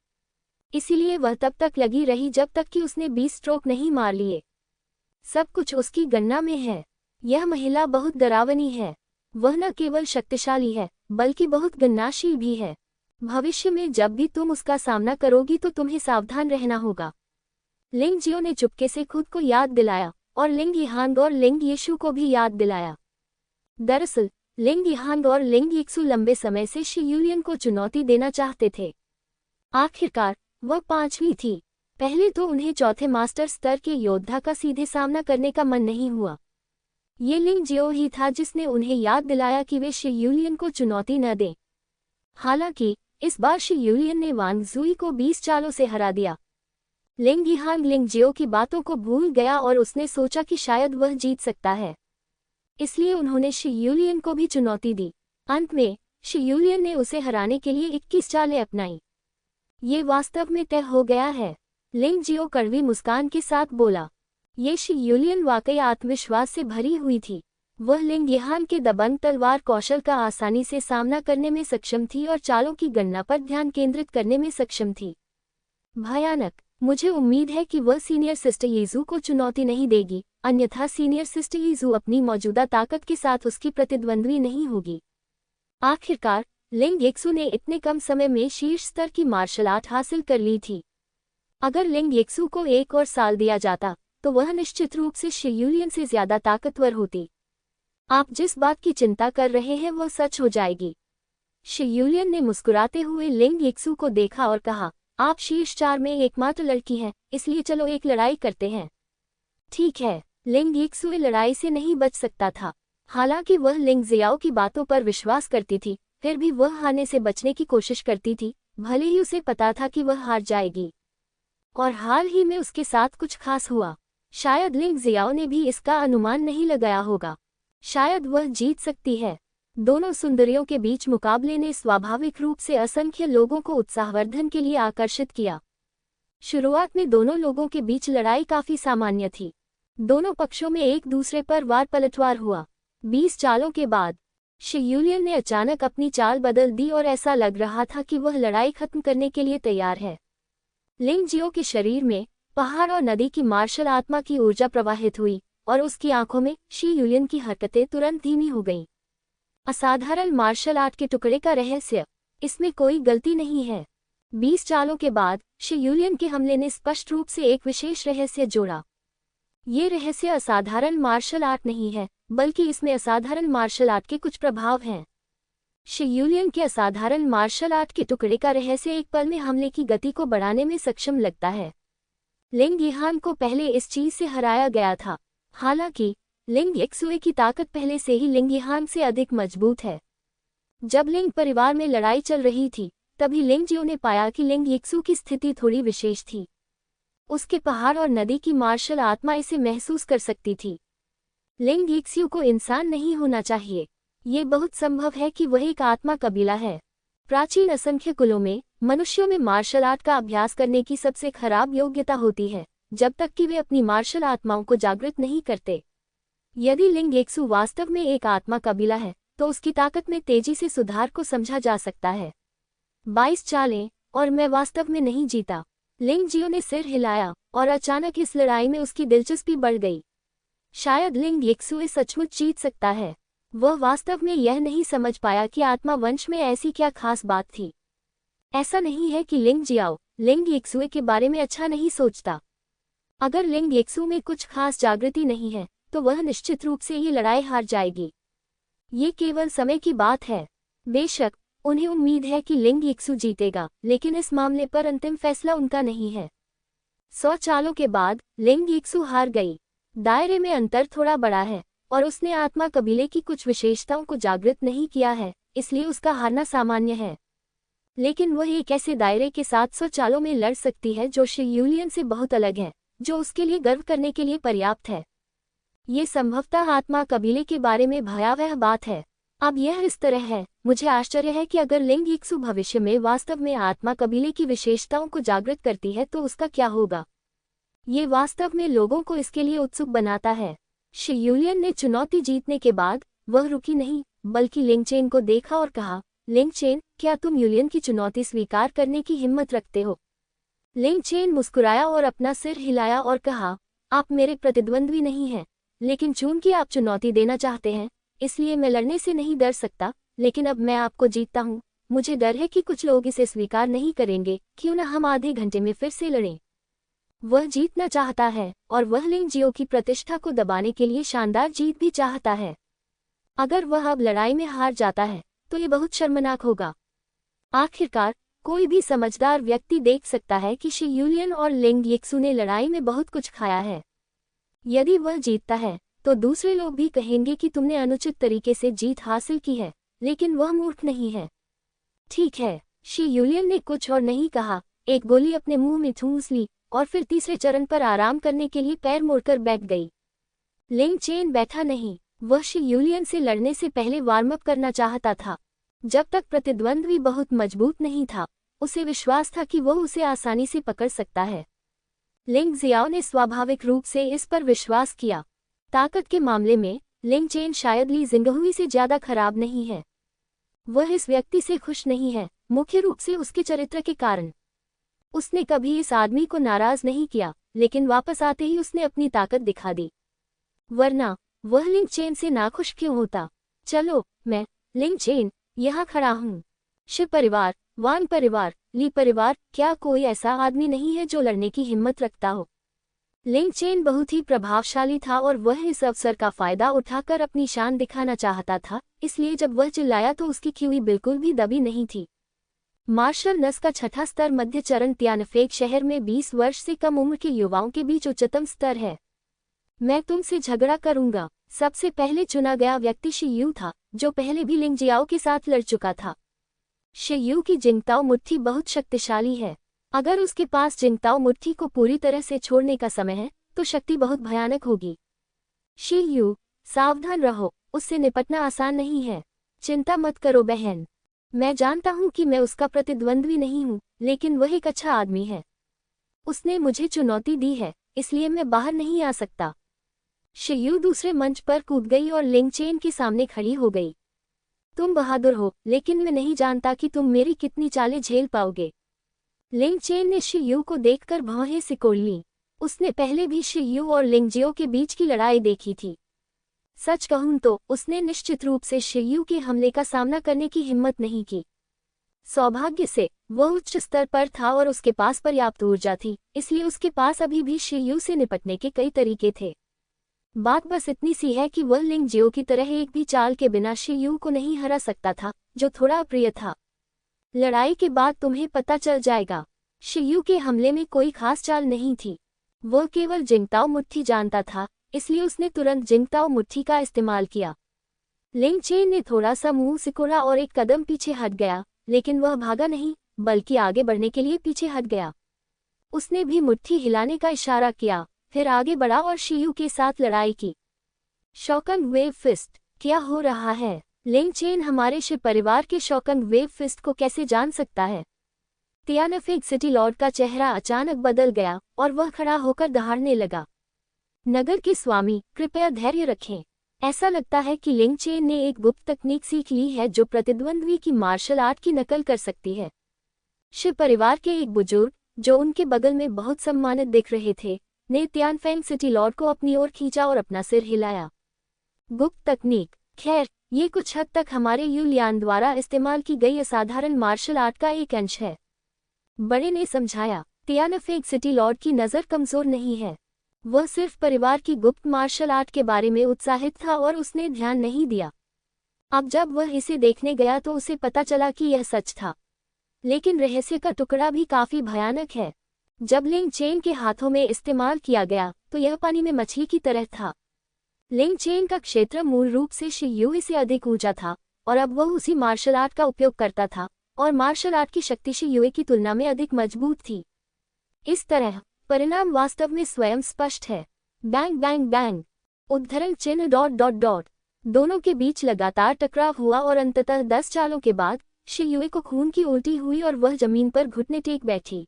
A: इसीलिए वह तब तक लगी रही जब तक कि उसने 20 स्ट्रोक नहीं मार लिए। सब कुछ उसकी गणना में है। यह महिला बहुत डरावनी है। वह न केवल शक्तिशाली है बल्कि बहुत गणनाशील भी है। भविष्य में जब भी तुम उसका सामना करोगी तो तुम्हें सावधान रहना होगा। लिंग जियो ने चुपके से खुद को याद दिलाया और लिंग यिहांग और लिंग यीशु को भी याद दिलाया। दरअसल लिंग यिहांग और लिंग यिक्सु लंबे समय से शी यूलियन को चुनौती देना चाहते थे। आखिरकार वह 5वीं थी। पहले तो उन्हें चौथे मास्टर स्तर के योद्धा का सीधे सामना करने का मन नहीं हुआ। ये लिंग जियो ही था जिसने उन्हें याद दिलाया कि वे शी यूलियन को चुनौती न दें। हालांकि इस बार शी यूलियन ने वांग जुई को 20 चालों से हरा दिया। लिंग यिहान लिंग जियो की बातों को भूल गया और उसने सोचा कि शायद वह जीत सकता है, इसलिए उन्होंने शी यूलियन को भी चुनौती दी। अंत में शी यूलियन ने उसे हराने के लिए 21 चालें अपनाई। ये वास्तव में तय हो गया है, लिंग जियो कड़वी मुस्कान के साथ बोला। ये शी यूलियन वाकई आत्मविश्वास से भरी हुई थी। वह लिंग यिहान के दबंग तलवार कौशल का आसानी से सामना करने में सक्षम थी और चालों की गणना पर ध्यान केंद्रित करने में सक्षम थी। भयानक। मुझे उम्मीद है कि वह सीनियर सिस्टर यीजू को चुनौती नहीं देगी, अन्यथा सीनियर सिस्टर यीजू अपनी मौजूदा ताकत के साथ उसकी प्रतिद्वंद्वी नहीं होगी। आखिरकार लिंग येक्सू ने इतने कम समय में शीर्ष स्तर की मार्शल आर्ट हासिल कर ली थी। अगर लिंग येक्सू को 1 और साल दिया जाता तो वह निश्चित रूप से शी यूलियन से ज्यादा ताकतवर होती। आप जिस बात की चिंता कर रहे हैं वह सच हो जाएगी। शी यूलियन ने मुस्कुराते हुए लिंग येक्सू को देखा और कहा, आप शीर्ष 4 में एकमात्र लड़की हैं, इसलिए चलो एक लड़ाई करते हैं। ठीक है। लिंग येक्सू लड़ाई से नहीं बच सकता था। हालांकि वह लिंग जियाओ की बातों पर विश्वास करती थी, फिर भी वह हारने से बचने की कोशिश करती थी, भले ही उसे पता था कि वह हार जाएगी। और हाल ही में उसके साथ कुछ खास हुआ। शायद लिंग जियाओ ने भी इसका अनुमान नहीं लगाया होगा। शायद वह जीत सकती है। दोनों सुंदरियों के बीच मुकाबले ने स्वाभाविक रूप से असंख्य लोगों को उत्साहवर्धन के लिए आकर्षित किया। शुरुआत में दोनों लोगों के बीच लड़ाई काफी सामान्य थी। दोनों पक्षों में एक दूसरे पर वार पलटवार हुआ। 20 चालों के बाद शी यूलियन ने अचानक अपनी चाल बदल दी और ऐसा लग रहा था कि वह लड़ाई खत्म करने के लिए तैयार है। लिंग जियो के शरीर में पहाड़ और नदी की मार्शल आत्मा की ऊर्जा प्रवाहित हुई और उसकी आंखों में शी यूलियन की हरकतें तुरंत धीमी हो गईं। असाधारण मार्शल आर्ट के टुकड़े का रहस्य, इसमें कोई गलती नहीं है। 20 चालों के बाद शी यूलियन के हमले ने स्पष्ट रूप से एक विशेष रहस्य जोड़ा। ये रहस्य असाधारण मार्शल आर्ट नहीं है, बल्कि इसमें असाधारण मार्शल आर्ट के कुछ प्रभाव हैं। शी यूलियन के असाधारण मार्शल आर्ट के टुकड़े का रहस्य एक पल में हमले की गति को बढ़ाने में सक्षम लगता है। लिंग यिहान को पहले इस चीज से हराया गया था। हालांकि लिंग येक्सुए की ताकत पहले से ही लिंग यिहान से अधिक मजबूत है। जब लिंग परिवार में लड़ाई चल रही थी, तभी लिंग जियो ने पाया कि लिंग येक्सु की स्थिति थोड़ी विशेष थी। उसके पहाड़ और नदी की मार्शल आत्मा इसे महसूस कर सकती थी। लिंग येक्सु को इंसान नहीं होना चाहिए। ये बहुत संभव है कि वह एक आत्मा कबीला है। प्राचीन असंख्य कुलों में मनुष्यों में मार्शल आर्ट का अभ्यास करने की सबसे खराब योग्यता होती है, जब तक कि वे अपनी मार्शल आत्माओं को जागृत नहीं करते। यदि लिंग येक्सु वास्तव में एक आत्मा कबीला है, तो उसकी ताकत में तेजी से सुधार को समझा जा सकता है। 22 चालें, और मैं वास्तव में नहीं जीता। लिंग जियो ने सिर हिलाया और अचानक इस लड़ाई में उसकी दिलचस्पी बढ़ गई। शायद लिंग येक्सु सचमुच जीत सकता है। वह वास्तव में यह नहीं समझ पाया कि आत्मा वंश में ऐसी क्या खास बात थी। ऐसा नहीं है कि लिंग जियाओ लिंग येक्सु के बारे में अच्छा नहीं सोचता। अगर लिंग येक्सु में कुछ खास जागृति नहीं है, तो वह निश्चित रूप से ये लड़ाई हार जाएगी। ये केवल समय की बात है। बेशक उन्हें उम्मीद है कि लिंग येक्सु जीतेगा, लेकिन इस मामले पर अंतिम फैसला उनका नहीं है। 100 चालों के बाद लिंग येक्सु हार गई। दायरे में अंतर थोड़ा बड़ा है और उसने आत्मा कबीले की कुछ विशेषताओं को जागृत नहीं किया है, इसलिए उसका हारना सामान्य है। लेकिन वह एक ऐसे दायरे के साथ 100 चालों में लड़ सकती है जो शी यूलियन से बहुत अलग है, जो उसके लिए गर्व करने के लिए पर्याप्त है। ये संभवतः आत्मा कबीले के बारे में भयावह बात है। अब यह इस तरह है, मुझे आश्चर्य है कि अगर लिंग येक्सु भविष्य में वास्तव में आत्मा कबीले की विशेषताओं को जागृत करती है तो उसका क्या होगा। ये वास्तव में लोगों को इसके लिए उत्सुक बनाता है। शी यूलियन ने चुनौती जीतने के बाद वह रुकी नहीं, बल्कि लिंग चेन को देखा और कहा, लिंग चेन, क्या तुम यूलियन की चुनौती स्वीकार करने की हिम्मत रखते हो। लिंग चेन मुस्कुराया और अपना सिर हिलाया और कहा, आप मेरे प्रतिद्वंद्वी नहीं हैं, लेकिन चूंकि आप चुनौती देना चाहते हैं, इसलिए मैं लड़ने से नहीं डर सकता। लेकिन अब मैं आपको जीतता हूँ। मुझे डर है कि कुछ लोग इसे स्वीकार नहीं करेंगे। क्यों न हम आधे घंटे में फिर से लड़ें। वह जीतना चाहता है और वह लिंग जियो की प्रतिष्ठा को दबाने के लिए शानदार जीत भी चाहता है। अगर वह अब लड़ाई में हार जाता है तो ये बहुत शर्मनाक होगा। आखिरकार कोई भी समझदार व्यक्ति देख सकता है कि शी यूलियन और लिंग येक्सु ने लड़ाई में बहुत कुछ खाया है। यदि वह जीतता है तो दूसरे लोग भी कहेंगे कि तुमने अनुचित तरीके से जीत हासिल की है, लेकिन वह मूर्ख नहीं है। ठीक है, शी यूलियन ने कुछ और नहीं कहा, एक गोली अपने मुंह में ठूंस ली और फिर तीसरे चरण पर आराम करने के लिए पैर मोड़कर बैठ गई। लिंग चेन बैठा नहीं, वह शी यूलियन से लड़ने से पहले वार्म अप करना चाहता था। जब तक प्रतिद्वंद्वी बहुत मजबूत नहीं था, उसे विश्वास था कि वह उसे आसानी से पकड़ सकता है। लिंग जियाओ ने स्वाभाविक रूप से इस पर विश्वास किया। ताकत के मामले में लिंग चेन शायद ली जिंगहुई से ज्यादा खराब नहीं है। वह इस व्यक्ति से खुश नहीं है, मुख्य रूप से उसके चरित्र के कारण। उसने कभी इस आदमी को नाराज नहीं किया, लेकिन वापस आते ही उसने अपनी ताकत दिखा दी। वरना वह लिंग चेन से नाखुश क्यों होता। चलो, मैं लिंग चेन यहाँ खड़ा हूँ। शिव परिवार, वांग परिवार, ली परिवार, क्या कोई ऐसा आदमी नहीं है जो लड़ने की हिम्मत रखता हो। लिंग चेन बहुत ही प्रभावशाली था और वह इस अवसर का फायदा उठाकर अपनी शान दिखाना चाहता था, इसलिए जब वह चिल्लाया तो उसकी कीवी बिल्कुल भी दबी नहीं थी। मार्शल नस का छठा स्तर मध्य चरण तियानफेक शहर में 20 वर्ष से कम उम्र के युवाओं के बीच उच्चतम स्तर है। मैं तुमसे झगड़ा करूंगा। सबसे पहले चुना गया व्यक्ति शी यू था, जो पहले भी लिंग जियाओ के साथ लड़ चुका था। शी यू की जिंगताओ मुट्ठी बहुत शक्तिशाली है। अगर उसके पास जिंगताओ मुट्ठी को पूरी तरह से छोड़ने का समय है, तो शक्ति बहुत भयानक होगी। शी यू, सावधान रहो, उससे निपटना आसान नहीं है। चिंता मत करो बहन, मैं जानता हूं कि मैं उसका प्रतिद्वंद्वी नहीं हूं, लेकिन वह एक अच्छा आदमी है। उसने मुझे चुनौती दी है, इसलिए मैं बाहर नहीं आ सकता। शी यू दूसरे मंच पर कूद गई और लिंग चेन के सामने खड़ी हो गई। तुम बहादुर हो, लेकिन मैं नहीं जानता कि तुम मेरी कितनी चालें झेल पाओगे। लिंग चेन ने शी यू को देखकर भौहें सिकोड़ लीं। उसने पहले भी शी यू और लिंग जियो के बीच की लड़ाई देखी थी। सच कहूं तो उसने निश्चित रूप से शी यू के हमले का सामना करने की हिम्मत नहीं की। सौभाग्य से वह उच्च स्तर पर था और उसके पास पर्याप्त ऊर्जा थी, इसलिए उसके पास अभी भी शी यू से निपटने के कई तरीके थे। बात बस इतनी सी है कि वह लिंग जियो की तरह एक भी चाल के बिना शी यू को नहीं हरा सकता था, जो थोड़ा अप्रिय था। लड़ाई के बाद तुम्हें पता चल जाएगा। शी यू के हमले में कोई खास चाल नहीं थी। वह केवल जिंगताओ मुट्ठी जानता था, इसलिए उसने तुरंत जिंगताओ मुट्ठी का इस्तेमाल किया। लिंग चेन ने थोड़ा सा मुंह सिकोड़ा और एक कदम पीछे हट गया, लेकिन वह भागा नहीं, बल्कि आगे बढ़ने के लिए पीछे हट गया। उसने भी मुट्ठी हिलाने का इशारा किया, फिर आगे बढ़ा और शी यू के साथ लड़ाई की। शॉकंग वेव फिस्ट, क्या हो रहा है? लिंग चेन हमारे शिव परिवार के शॉकंग वेव फिस्ट को कैसे जान सकता है? तियानफेक सिटी लॉर्ड का चेहरा अचानक बदल गया और वह खड़ा होकर दहाड़ने लगा। नगर के स्वामी, कृपया धैर्य रखें। ऐसा लगता है कि लिंग चेन ने एक गुप्त तकनीक सीख ली है जो प्रतिद्वंद्वी की मार्शल आर्ट की नकल कर सकती है। शिव परिवार के एक बुजुर्ग, जो उनके बगल में बहुत सम्मानित दिख रहे थे, ने तियानफेंग सिटी लॉर्ड को अपनी ओर खींचा और अपना सिर हिलाया। गुप्त तकनीक, खैर, ये कुछ हद तक हमारे यूलियान द्वारा इस्तेमाल की गई असाधारण मार्शल आर्ट का एक अंश है, बड़े ने समझाया। तियानफेंग सिटी लॉर्ड की नज़र कमजोर नहीं है। वह सिर्फ परिवार की गुप्त मार्शल आर्ट के बारे में उत्साहित था और उसने ध्यान नहीं दिया। अब जब वह इसे देखने गया तो उसे पता चला कि यह सच था, लेकिन रहस्य का टुकड़ा भी काफी भयानक है। जब लिंग चेन के हाथों में इस्तेमाल किया गया तो यह पानी में मछली की तरह था। लिंग चेन का क्षेत्र मूल रूप से शी यू से अधिक ऊंचा था और अब वह उसी मार्शल आर्ट का उपयोग करता था, और मार्शल आर्ट की शक्ति शी यू की तुलना में अधिक मजबूत थी। इस तरह परिणाम वास्तव में स्वयं स्पष्ट है। बैंग बैंग बैंग, उद्धरण चिन्ह डॉट डॉट डॉट। दोनों के बीच लगातार टकराव हुआ और अंततः 10 चालों के बाद शी यू को खून की उल्टी हुई और वह जमीन पर घुटने टेक बैठी।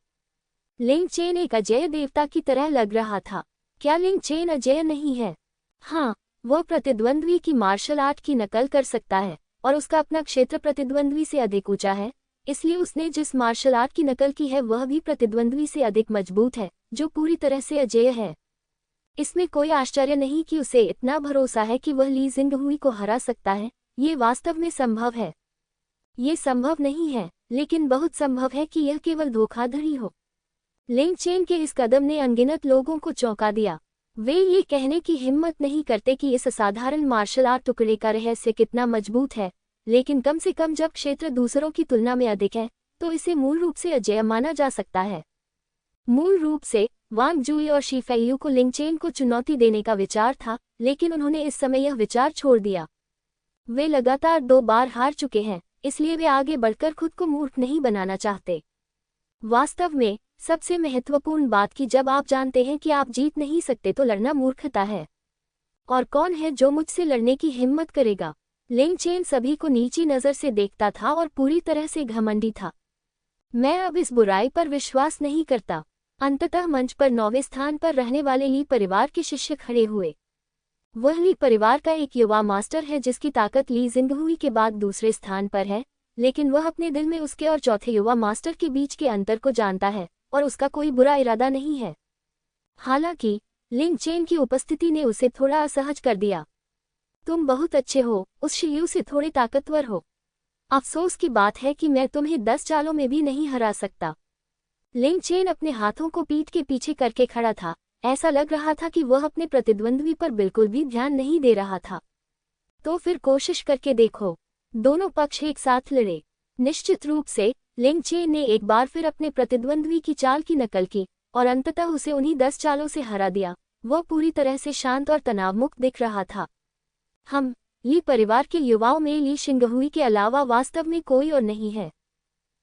A: लिंग चेन एक अजेय देवता की तरह लग रहा था। क्या लिंग चेन अजेय नहीं है? हाँ, वह प्रतिद्वंद्वी की मार्शल आर्ट की नकल कर सकता है और उसका अपना क्षेत्र प्रतिद्वंद्वी से अधिक ऊंचा है, इसलिए उसने जिस मार्शल आर्ट की नकल की है वह भी प्रतिद्वंद्वी से अधिक मजबूत है, जो पूरी तरह से अजेय है। इसमें कोई आश्चर्य नहीं कि उसे इतना भरोसा है कि वह ली जिंगहुई को हरा सकता है। ये वास्तव में संभव है। ये संभव नहीं है, लेकिन बहुत संभव है कि यह केवल धोखाधड़ी हो। लिंग चेन के इस कदम ने अनगिनत लोगों को चौंका दिया। वे ये कहने की हिम्मत नहीं करते कि इस असाधारण मार्शल आर्ट टुकड़े का रहस्य कितना मजबूत है, लेकिन कम से कम जब क्षेत्र दूसरों की तुलना में अधिक है तो इसे मूल रूप से अजेय माना जा सकता है। मूल रूप से वांग जुई और शी फेयू को लिंग चेन को चुनौती देने का विचार था, लेकिन उन्होंने इस समय यह विचार छोड़ दिया। वे लगातार 2 बार हार चुके हैं, इसलिए वे आगे बढ़कर खुद को मूर्ख नहीं बनाना चाहते। वास्तव में सबसे महत्वपूर्ण बात कि जब आप जानते हैं कि आप जीत नहीं सकते तो लड़ना मूर्खता है। और कौन है जो मुझसे लड़ने की हिम्मत करेगा? लिंग चेन सभी को नीची नज़र से देखता था और पूरी तरह से घमंडी था। मैं अब इस बुराई पर विश्वास नहीं करता। अंततः मंच पर 9वें स्थान पर रहने वाले ली परिवार के शिष्य खड़े हुए। वह ली परिवार का एक युवा मास्टर है जिसकी ताकत ली जिंगहुई के बाद दूसरे स्थान पर है, लेकिन वह अपने दिल में उसके और चौथे युवा मास्टर के बीच के अंतर को जानता है और उसका कोई बुरा इरादा नहीं है। हालांकि लिंग चेन की उपस्थिति ने उसे थोड़ा असहज कर दिया। तुम बहुत अच्छे हो, उस शियू से थोड़े ताकतवर हो। अफसोस की बात है कि मैं तुम्हें 10 चालों में भी नहीं हरा सकता। लिंग चेन अपने हाथों को पीठ के पीछे करके खड़ा था। ऐसा लग रहा था कि वह अपने प्रतिद्वंद्वी पर बिल्कुल भी ध्यान नहीं दे रहा था। तो फिर कोशिश करके देखो। दोनों पक्ष एक साथ लड़े। निश्चित रूप से लिंग चेन ने एक बार फिर अपने प्रतिद्वंद्वी की चाल की नकल की और अंततः उसे उन्हीं 10 चालों से हरा दिया। वह पूरी तरह से शांत और तनावमुक्त दिख रहा था। ली परिवार के युवाओं में ली शिंगहुई के अलावा वास्तव में कोई और नहीं है।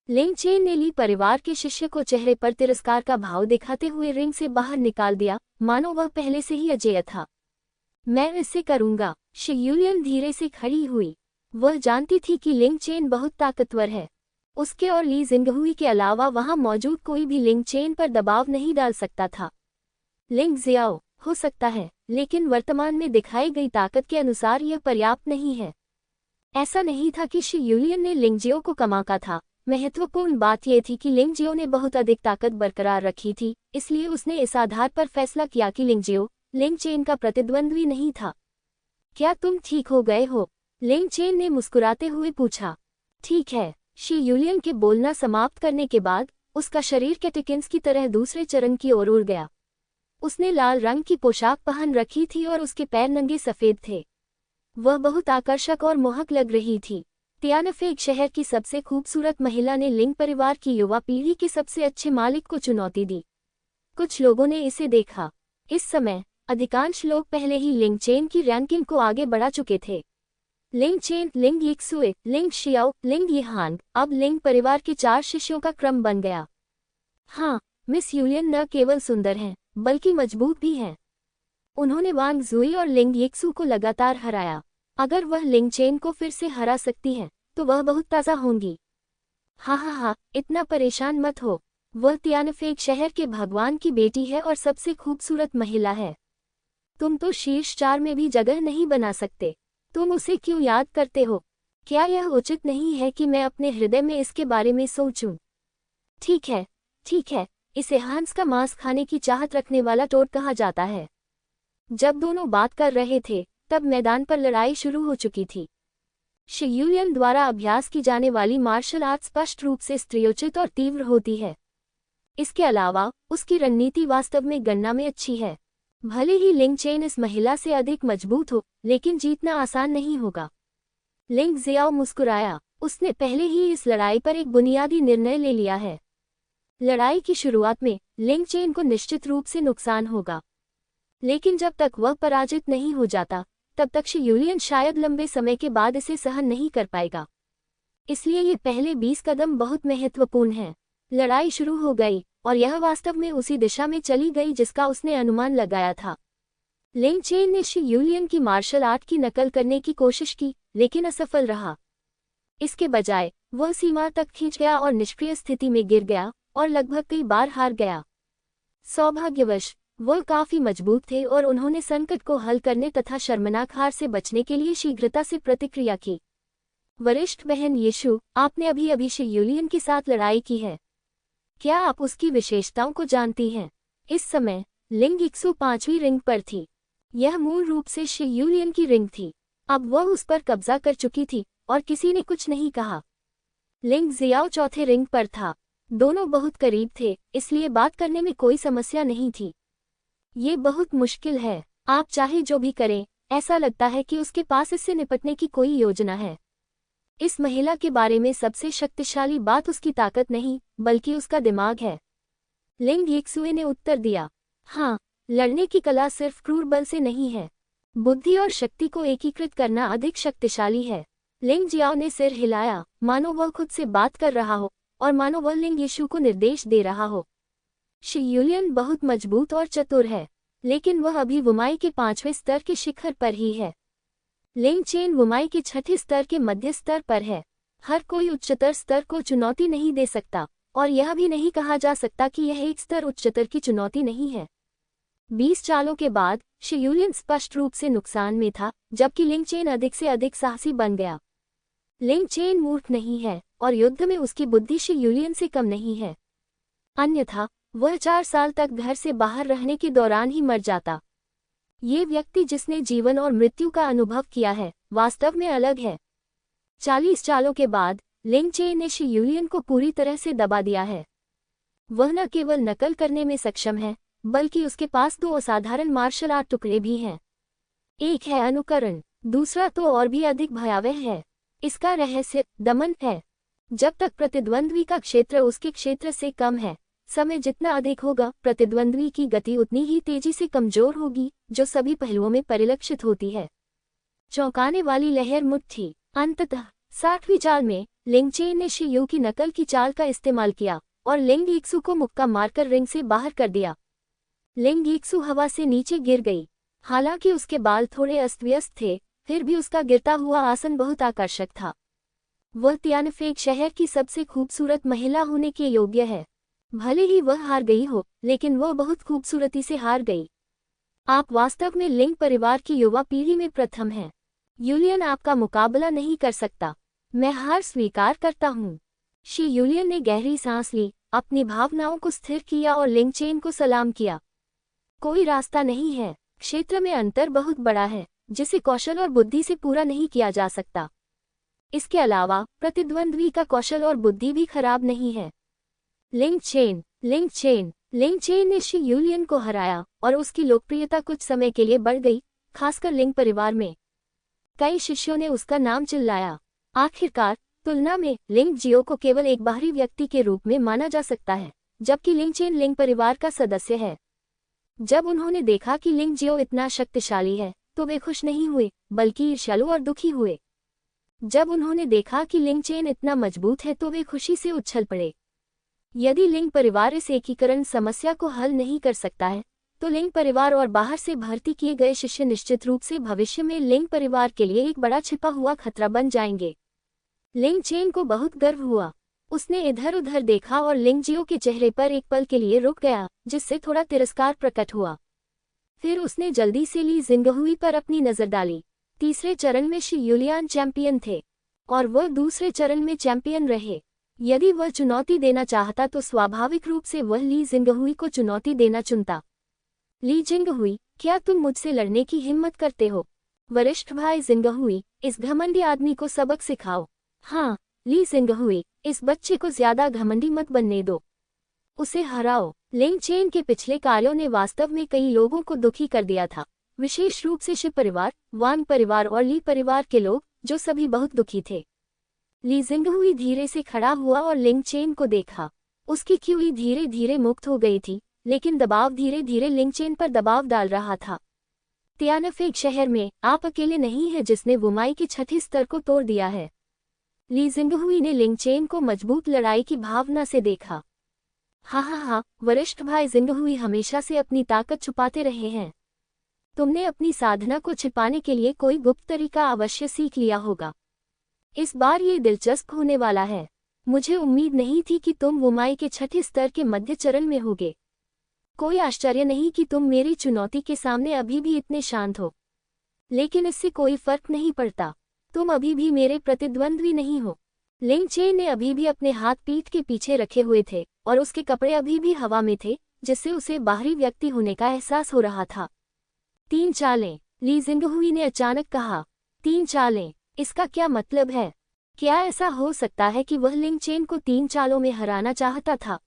A: लिंग चेन ने ली परिवार के शिष्य को चेहरे पर तिरस्कार का भाव दिखाते हुए रिंग से बाहर निकाल दिया, मानो वह पहले से ही अजेय था। मैं इससे करूंगा। शियूलियन धीरे से खड़ी हुई। वह जानती थी कि लिंग चेन बहुत ताकतवर है। उसके और ली जिंगहुई के अलावा वहां मौजूद कोई भी लिंग चेन पर दबाव नहीं डाल सकता था। लिंग जियाओ हो सकता है, लेकिन वर्तमान में दिखाई गई ताकत के अनुसार यह पर्याप्त नहीं है। ऐसा नहीं था कि शियूलियन ने लिंगजियो को कमाका था। महत्वपूर्ण बात यह थी कि लिंगजियो ने बहुत अधिक ताकत बरकरार रखी थी, इसलिए उसने इस आधार पर फैसला किया कि लिंगजियो लिंग चेन का प्रतिद्वंद्वी नहीं था। क्या तुम ठीक हो गए हो? लिंग चेन ने मुस्कुराते हुए पूछा। ठीक है। शियूलियन के बोलना समाप्त करने के बाद उसका शरीर कैटेकिन्स की तरह दूसरे चरण की ओर उड़ गया। उसने लाल रंग की पोशाक पहन रखी थी और उसके पैर नंगे सफेद थे। वह बहुत आकर्षक और मोहक लग रही थी। तियानफेग शहर की सबसे खूबसूरत महिला ने लिंग परिवार की युवा पीढ़ी के सबसे अच्छे मालिक को चुनौती दी। कुछ लोगों ने इसे देखा। इस समय अधिकांश लोग पहले ही लिंग चेन की रैंकिंग को आगे बढ़ा चुके थे। लिंग चेन, लिंग यिक्सुए, लिंग शियाओ, लिंग यिहांग, अब लिंग परिवार के 4 शिष्यों का क्रम बन गया। हाँ, मिस यूलियन न केवल सुंदर हैं, बल्कि मजबूत भी हैं। उन्होंने वांग जुई और लिंग यिक्सु को लगातार हराया। अगर वह लिंग चेन को फिर से हरा सकती हैं, तो वह बहुत ताज़ा होंगी। हाँ, इतना परेशान मत हो। वह तियानफेग शहर के भगवान की बेटी है और सबसे खूबसूरत महिला है। तुम तो शीर्ष 4 में भी जगह नहीं बना सकते। तुम उसे क्यों याद करते हो? क्या यह उचित नहीं है कि मैं अपने हृदय में इसके बारे में सोचूं? ठीक है, इसे हंस का मांस खाने की चाहत रखने वाला टोड कहा जाता है। जब दोनों बात कर रहे थे, तब मैदान पर लड़ाई शुरू हो चुकी थी। शियूलियन द्वारा अभ्यास की जाने वाली मार्शल आर्ट स्पष्ट रूप से स्त्रीयोचित और तीव्र होती है। इसके अलावा उसकी रणनीति वास्तव में गणना में अच्छी है। भले ही लिंग चेन इस महिला से अधिक मजबूत हो, लेकिन जीतना आसान नहीं होगा। लिंग जियाओ मुस्कुराया। उसने पहले ही इस लड़ाई पर एक बुनियादी निर्णय ले लिया है। लड़ाई की शुरुआत में लिंग चेन को निश्चित रूप से नुकसान होगा, लेकिन जब तक वह पराजित नहीं हो जाता, तब तक शियूलियन शायद लंबे समय के बाद इसे सहन नहीं कर पाएगा। इसलिए ये पहले 20 कदम बहुत महत्वपूर्ण हैं। लड़ाई शुरू हो गई और यह वास्तव में उसी दिशा में चली गई जिसका उसने अनुमान लगाया था। लिंग चेन ने शियूलियन की मार्शल आर्ट की नकल करने की कोशिश की, लेकिन असफल रहा। इसके बजाय वह सीमा तक खींच गया और निष्क्रिय स्थिति में गिर गया और लगभग कई बार हार गया। सौभाग्यवश वह काफी मजबूत थे और उन्होंने संकट को हल करने तथा शर्मनाक हार से बचने के लिए शीघ्रता से प्रतिक्रिया की। वरिष्ठ बहन यीशु, आपने अभी शियूलियन के साथ लड़ाई की है। क्या आप उसकी विशेषताओं को जानती हैं? इस समय लिंग यिक्सु 5वीं रिंग पर थी। यह मूल रूप से शियूलियन की रिंग थी। अब वह उस पर कब्जा कर चुकी थी और किसी ने कुछ नहीं कहा। लिंग जियाओ 4थे रिंग पर था। दोनों बहुत करीब थे, इसलिए बात करने में कोई समस्या नहीं थी। ये बहुत मुश्किल है। आप चाहे जो भी करें, ऐसा लगता है कि उसके पास इससे निपटने की कोई योजना है। इस महिला के बारे में सबसे शक्तिशाली बात उसकी ताकत नहीं, बल्कि उसका दिमाग है। लिंग यिक्सुए ने उत्तर दिया। हाँ, लड़ने की कला सिर्फ क्रूर बल से नहीं है। बुद्धि और शक्ति को एकीकृत करना अधिक शक्तिशाली है। लिंग जियाओ ने सिर हिलाया, मानो वह खुद से बात कर रहा हो और मानो वह लिंग यीशु को निर्देश दे रहा हो। शी यूलियन बहुत मजबूत और चतुर है, लेकिन वह अभी वुमाई के 5वें स्तर के शिखर पर ही है। लिंग चेन वुमाई के 6ठे स्तर के मध्य स्तर पर है। हर कोई उच्चतर स्तर को चुनौती नहीं दे सकता, और यह भी नहीं कहा जा सकता कि यह एक स्तर उच्चतर की चुनौती नहीं है। 20 चालों के बाद शी यूलियन स्पष्ट रूप से नुकसान में था, जबकि लिंग चेन अधिक से अधिक साहसी बन गया। लिंग चेन मूर्ख नहीं है और युद्ध में उसकी बुद्धि शी यूलियन से कम नहीं है। अन्यथा वह 4 साल तक घर से बाहर रहने के दौरान ही मर जाता। ये व्यक्ति जिसने जीवन और मृत्यु का अनुभव किया है, वास्तव में अलग है। 40 चालों के बाद लिंग चेन ने शी यूलियन को पूरी तरह से दबा दिया है। वह न केवल नकल करने में सक्षम है, बल्कि उसके पास 2 असाधारण मार्शल आर्ट टुकड़े भी हैं। एक है अनुकरण, दूसरा तो और भी अधिक भयावह है। इसका रहस्य दमन है। जब तक प्रतिद्वंद्वी का क्षेत्र उसके क्षेत्र से कम है, समय जितना अधिक होगा, प्रतिद्वंद्वी की गति उतनी ही तेजी से कमजोर होगी, जो सभी पहलुओं में परिलक्षित होती है। चौंकाने वाली लहर मुट्ठी। अंततः 60वीं चाल में लिंग चेन ने शी यू की नकल की चाल का इस्तेमाल किया और लिंग यीक्सु को मुक्का मारकर रिंग से बाहर कर दिया। लिंग यीक्सु हवा से नीचे गिर गई। हालांकि उसके बाल थोड़े अस्त व्यस्त थे, फिर भी उसका गिरता हुआ आसन बहुत आकर्षक था। वह तियानफेक शहर की सबसे खूबसूरत महिला होने के योग्य है। भले ही वह हार गई हो, लेकिन वह बहुत खूबसूरती से हार गई। आप वास्तव में लिंग परिवार की युवा पीढ़ी में प्रथम हैं। यूलियन आपका मुकाबला नहीं कर सकता। मैं हार स्वीकार करता हूँ। शी यूलियन ने गहरी सांस ली, अपनी भावनाओं को स्थिर किया और लिंग चेन को सलाम किया। कोई रास्ता नहीं है। क्षेत्र में अंतर बहुत बड़ा है, जिसे कौशल और बुद्धि से पूरा नहीं किया जा सकता। इसके अलावा प्रतिद्वंद्वी का कौशल और बुद्धि भी खराब नहीं है। लिंग चेन ने शी यूलियन को हराया और उसकी लोकप्रियता कुछ समय के लिए बढ़ गई, खासकर लिंग परिवार में। कई शिष्यों ने उसका नाम चिल्लाया। आखिरकार तुलना में लिंग जियो को केवल एक बाहरी व्यक्ति के रूप में माना जा सकता है, जबकि लिंग चेन लिंग परिवार का सदस्य है। जब उन्होंने देखा कि लिंग जियो इतना शक्तिशाली है, तो वे खुश नहीं हुए, बल्कि ईर्ष्यालु और दुखी हुए। जब उन्होंने देखा कि लिंग चेन इतना मजबूत है, तो वे खुशी से उछल पड़े। यदि लिंग परिवार इस एकीकरण समस्या को हल नहीं कर सकता है, तो लिंग परिवार और बाहर से भर्ती किए गए शिष्य निश्चित रूप से भविष्य में लिंग परिवार के लिए एक बड़ा छिपा हुआ खतरा बन जाएंगे। लिंग चेन को बहुत गर्व हुआ। उसने इधर उधर देखा और लिंग जियो के चेहरे पर एक पल के लिए रुक गया, जिससे थोड़ा तिरस्कार प्रकट हुआ। फिर उसने जल्दी से ली जिंगहुई पर अपनी नजर डाली। तीसरे चरण में शी यूलियन चैंपियन थे और वह दूसरे चरण में चैंपियन रहे। यदि वह चुनौती देना चाहता तो स्वाभाविक रूप से वह ली जिंगहुई को चुनौती देना चुनता। ली जिंगहुई, क्या तुम मुझसे लड़ने की हिम्मत करते हो? वरिष्ठ भाई जिंगहुई, इस घमंडी आदमी को सबक सिखाओ। हाँ, ली जिंगहुई, इस बच्चे को ज्यादा घमंडी मत बनने दो। उसे हराओ। लिंग चेन के पिछले कार्यों ने वास्तव में कई लोगों को दुखी कर दिया था, विशेष रूप से शिव परिवार, वांग परिवार और ली परिवार के लोग, जो सभी बहुत दुखी थे। ली जिंगहुई धीरे से खड़ा हुआ और लिंग चेन को देखा। उसकी क्यूई धीरे धीरे मुक्त हो गई थी, लेकिन दबाव धीरे धीरे लिंग चेन पर दबाव डाल रहा था। तियानफेक शहर में आप अकेले नहीं हैं जिसने वुमाई के 6ठे स्तर को तोड़ दिया है। ली जिंगहुई ने लिंग चेन को मजबूत लड़ाई की भावना से देखा। हाँ, वरिष्ठ भाई जिंगहुई हमेशा से अपनी ताकत छुपाते रहे हैं। तुमने अपनी साधना को छिपाने के लिए कोई गुप्त तरीका अवश्य सीख लिया होगा। इस बार ये दिलचस्प होने वाला है। मुझे उम्मीद नहीं थी कि तुम वुमाई के 6ठे स्तर के मध्य चरण में होगे। कोई आश्चर्य नहीं कि तुम मेरी चुनौती के सामने अभी भी इतने शांत हो। लेकिन इससे कोई फर्क नहीं पड़ता। तुम अभी भी मेरे प्रतिद्वंद्वी नहीं हो। लिंग चेन ने अभी भी अपने हाथ पीठ के पीछे रखे हुए थे और उसके कपड़े अभी भी हवा में थे, जिससे उसे बाहरी व्यक्ति होने का एहसास हो रहा था। 3 चालें, ली जिंगहुई ने अचानक कहा। 3 चालें, इसका क्या मतलब है? क्या ऐसा हो सकता है कि वह लिंग चेन को 3 चालों में हराना चाहता था?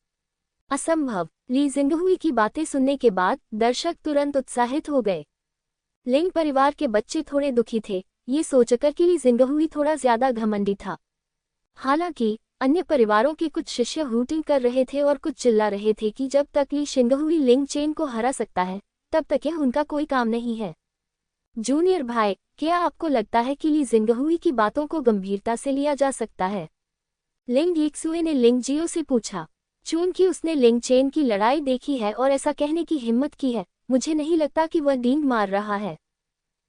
A: असंभव। ली जिंगहुई की बातें सुनने के बाद दर्शक तुरंत उत्साहित हो गए। लिंग परिवार के बच्चे थोड़े दुखी थे, ये सोचकर कि ली जिंगहुई थोड़ा ज्यादा घमंडी था। हालांकि अन्य परिवारों के कुछ शिष्य हूटिंग कर रहे थे और कुछ चिल्ला रहे थे कि जब तक ली जिंगहुई लिंग चेन को हरा सकता है, तब तक यह उनका कोई काम नहीं है। जूनियर भाई, क्या आपको लगता है कि ली जिंगहुई की बातों को गंभीरता से लिया जा सकता है? लिंग यिक्सुए ने लिंग जियो से पूछा। चूंकि उसने लिंग चेन की लड़ाई देखी है और ऐसा कहने की हिम्मत की है, मुझे नहीं लगता कि वह डींग मार रहा है।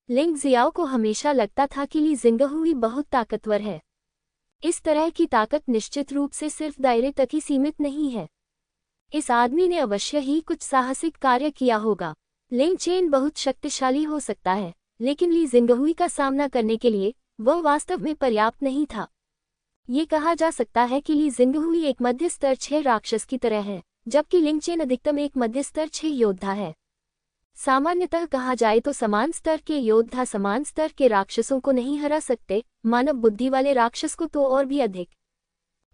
A: लिंग जियाओ को हमेशा लगता था कि ली जिंगहुई बहुत ताकतवर है। इस तरह की ताकत निश्चित रूप से सिर्फ दायरे तक ही सीमित नहीं है। इस आदमी ने अवश्य ही कुछ साहसिक कार्य किया होगा। लिंग चेन बहुत शक्तिशाली हो सकता है, लेकिन ली जिंगहुई का सामना करने के लिए वह वास्तव में पर्याप्त नहीं था। ये कहा जा सकता है कि ली जिंगहुई एक मध्य स्तर 6 राक्षस की तरह है, जबकि लिंग चेन अधिकतम एक मध्य स्तर 6 योद्धा है। सामान्यतः कहा जाए तो समान स्तर के योद्धा समान स्तर के राक्षसों को नहीं हरा सकते, मानव बुद्धि वाले राक्षस को तो और भी अधिक।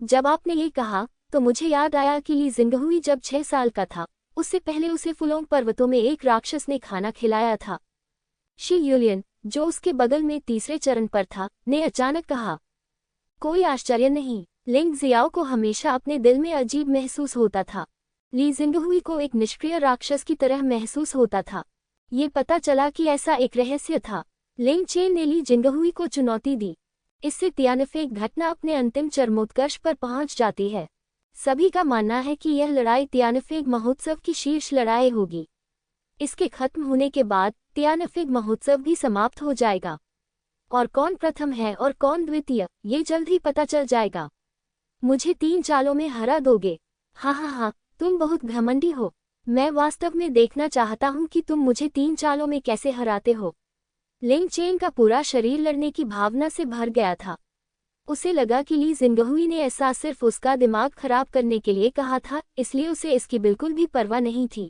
A: जब आपने ये कहा तो मुझे याद आया कि ली जिंगहुई जब 6 साल का था, उससे पहले उसे फुलोंग पर्वतों में एक राक्षस ने खाना खिलाया था। शी यूलियन, जो उसके बगल में तीसरे चरण पर था, ने अचानक कहा। कोई आश्चर्य नहीं, लिंग जियाओ को हमेशा अपने दिल में अजीब महसूस होता था। ली जिंगहुई को एक निष्क्रिय राक्षस की तरह महसूस होता था। ये पता चला कि ऐसा एक रहस्य था। लिंग चेन ने ली जिंगहुई को चुनौती दी। इससे तियानफेक घटना अपने अंतिम चरमोत्कर्ष पर पहुंच जाती है। सभी का मानना है कि यह लड़ाई तियानफेक महोत्सव की शीर्ष लड़ाई होगी। इसके खत्म होने के बाद तियानफेक महोत्सव भी समाप्त हो जाएगा। और कौन प्रथम है और कौन द्वितीय, ये जल्द ही पता चल जाएगा। मुझे 3 चालों में हरा दोगे? हाँ, तुम बहुत घमंडी हो। मैं वास्तव में देखना चाहता हूँ कि तुम मुझे 3 चालों में कैसे हराते हो। लिंग चेन का पूरा शरीर लड़ने की भावना से भर गया था। उसे लगा कि ली जिंगहुई ने ऐसा सिर्फ उसका दिमाग खराब करने के लिए कहा था, इसलिए उसे इसकी बिल्कुल भी परवाह नहीं थी।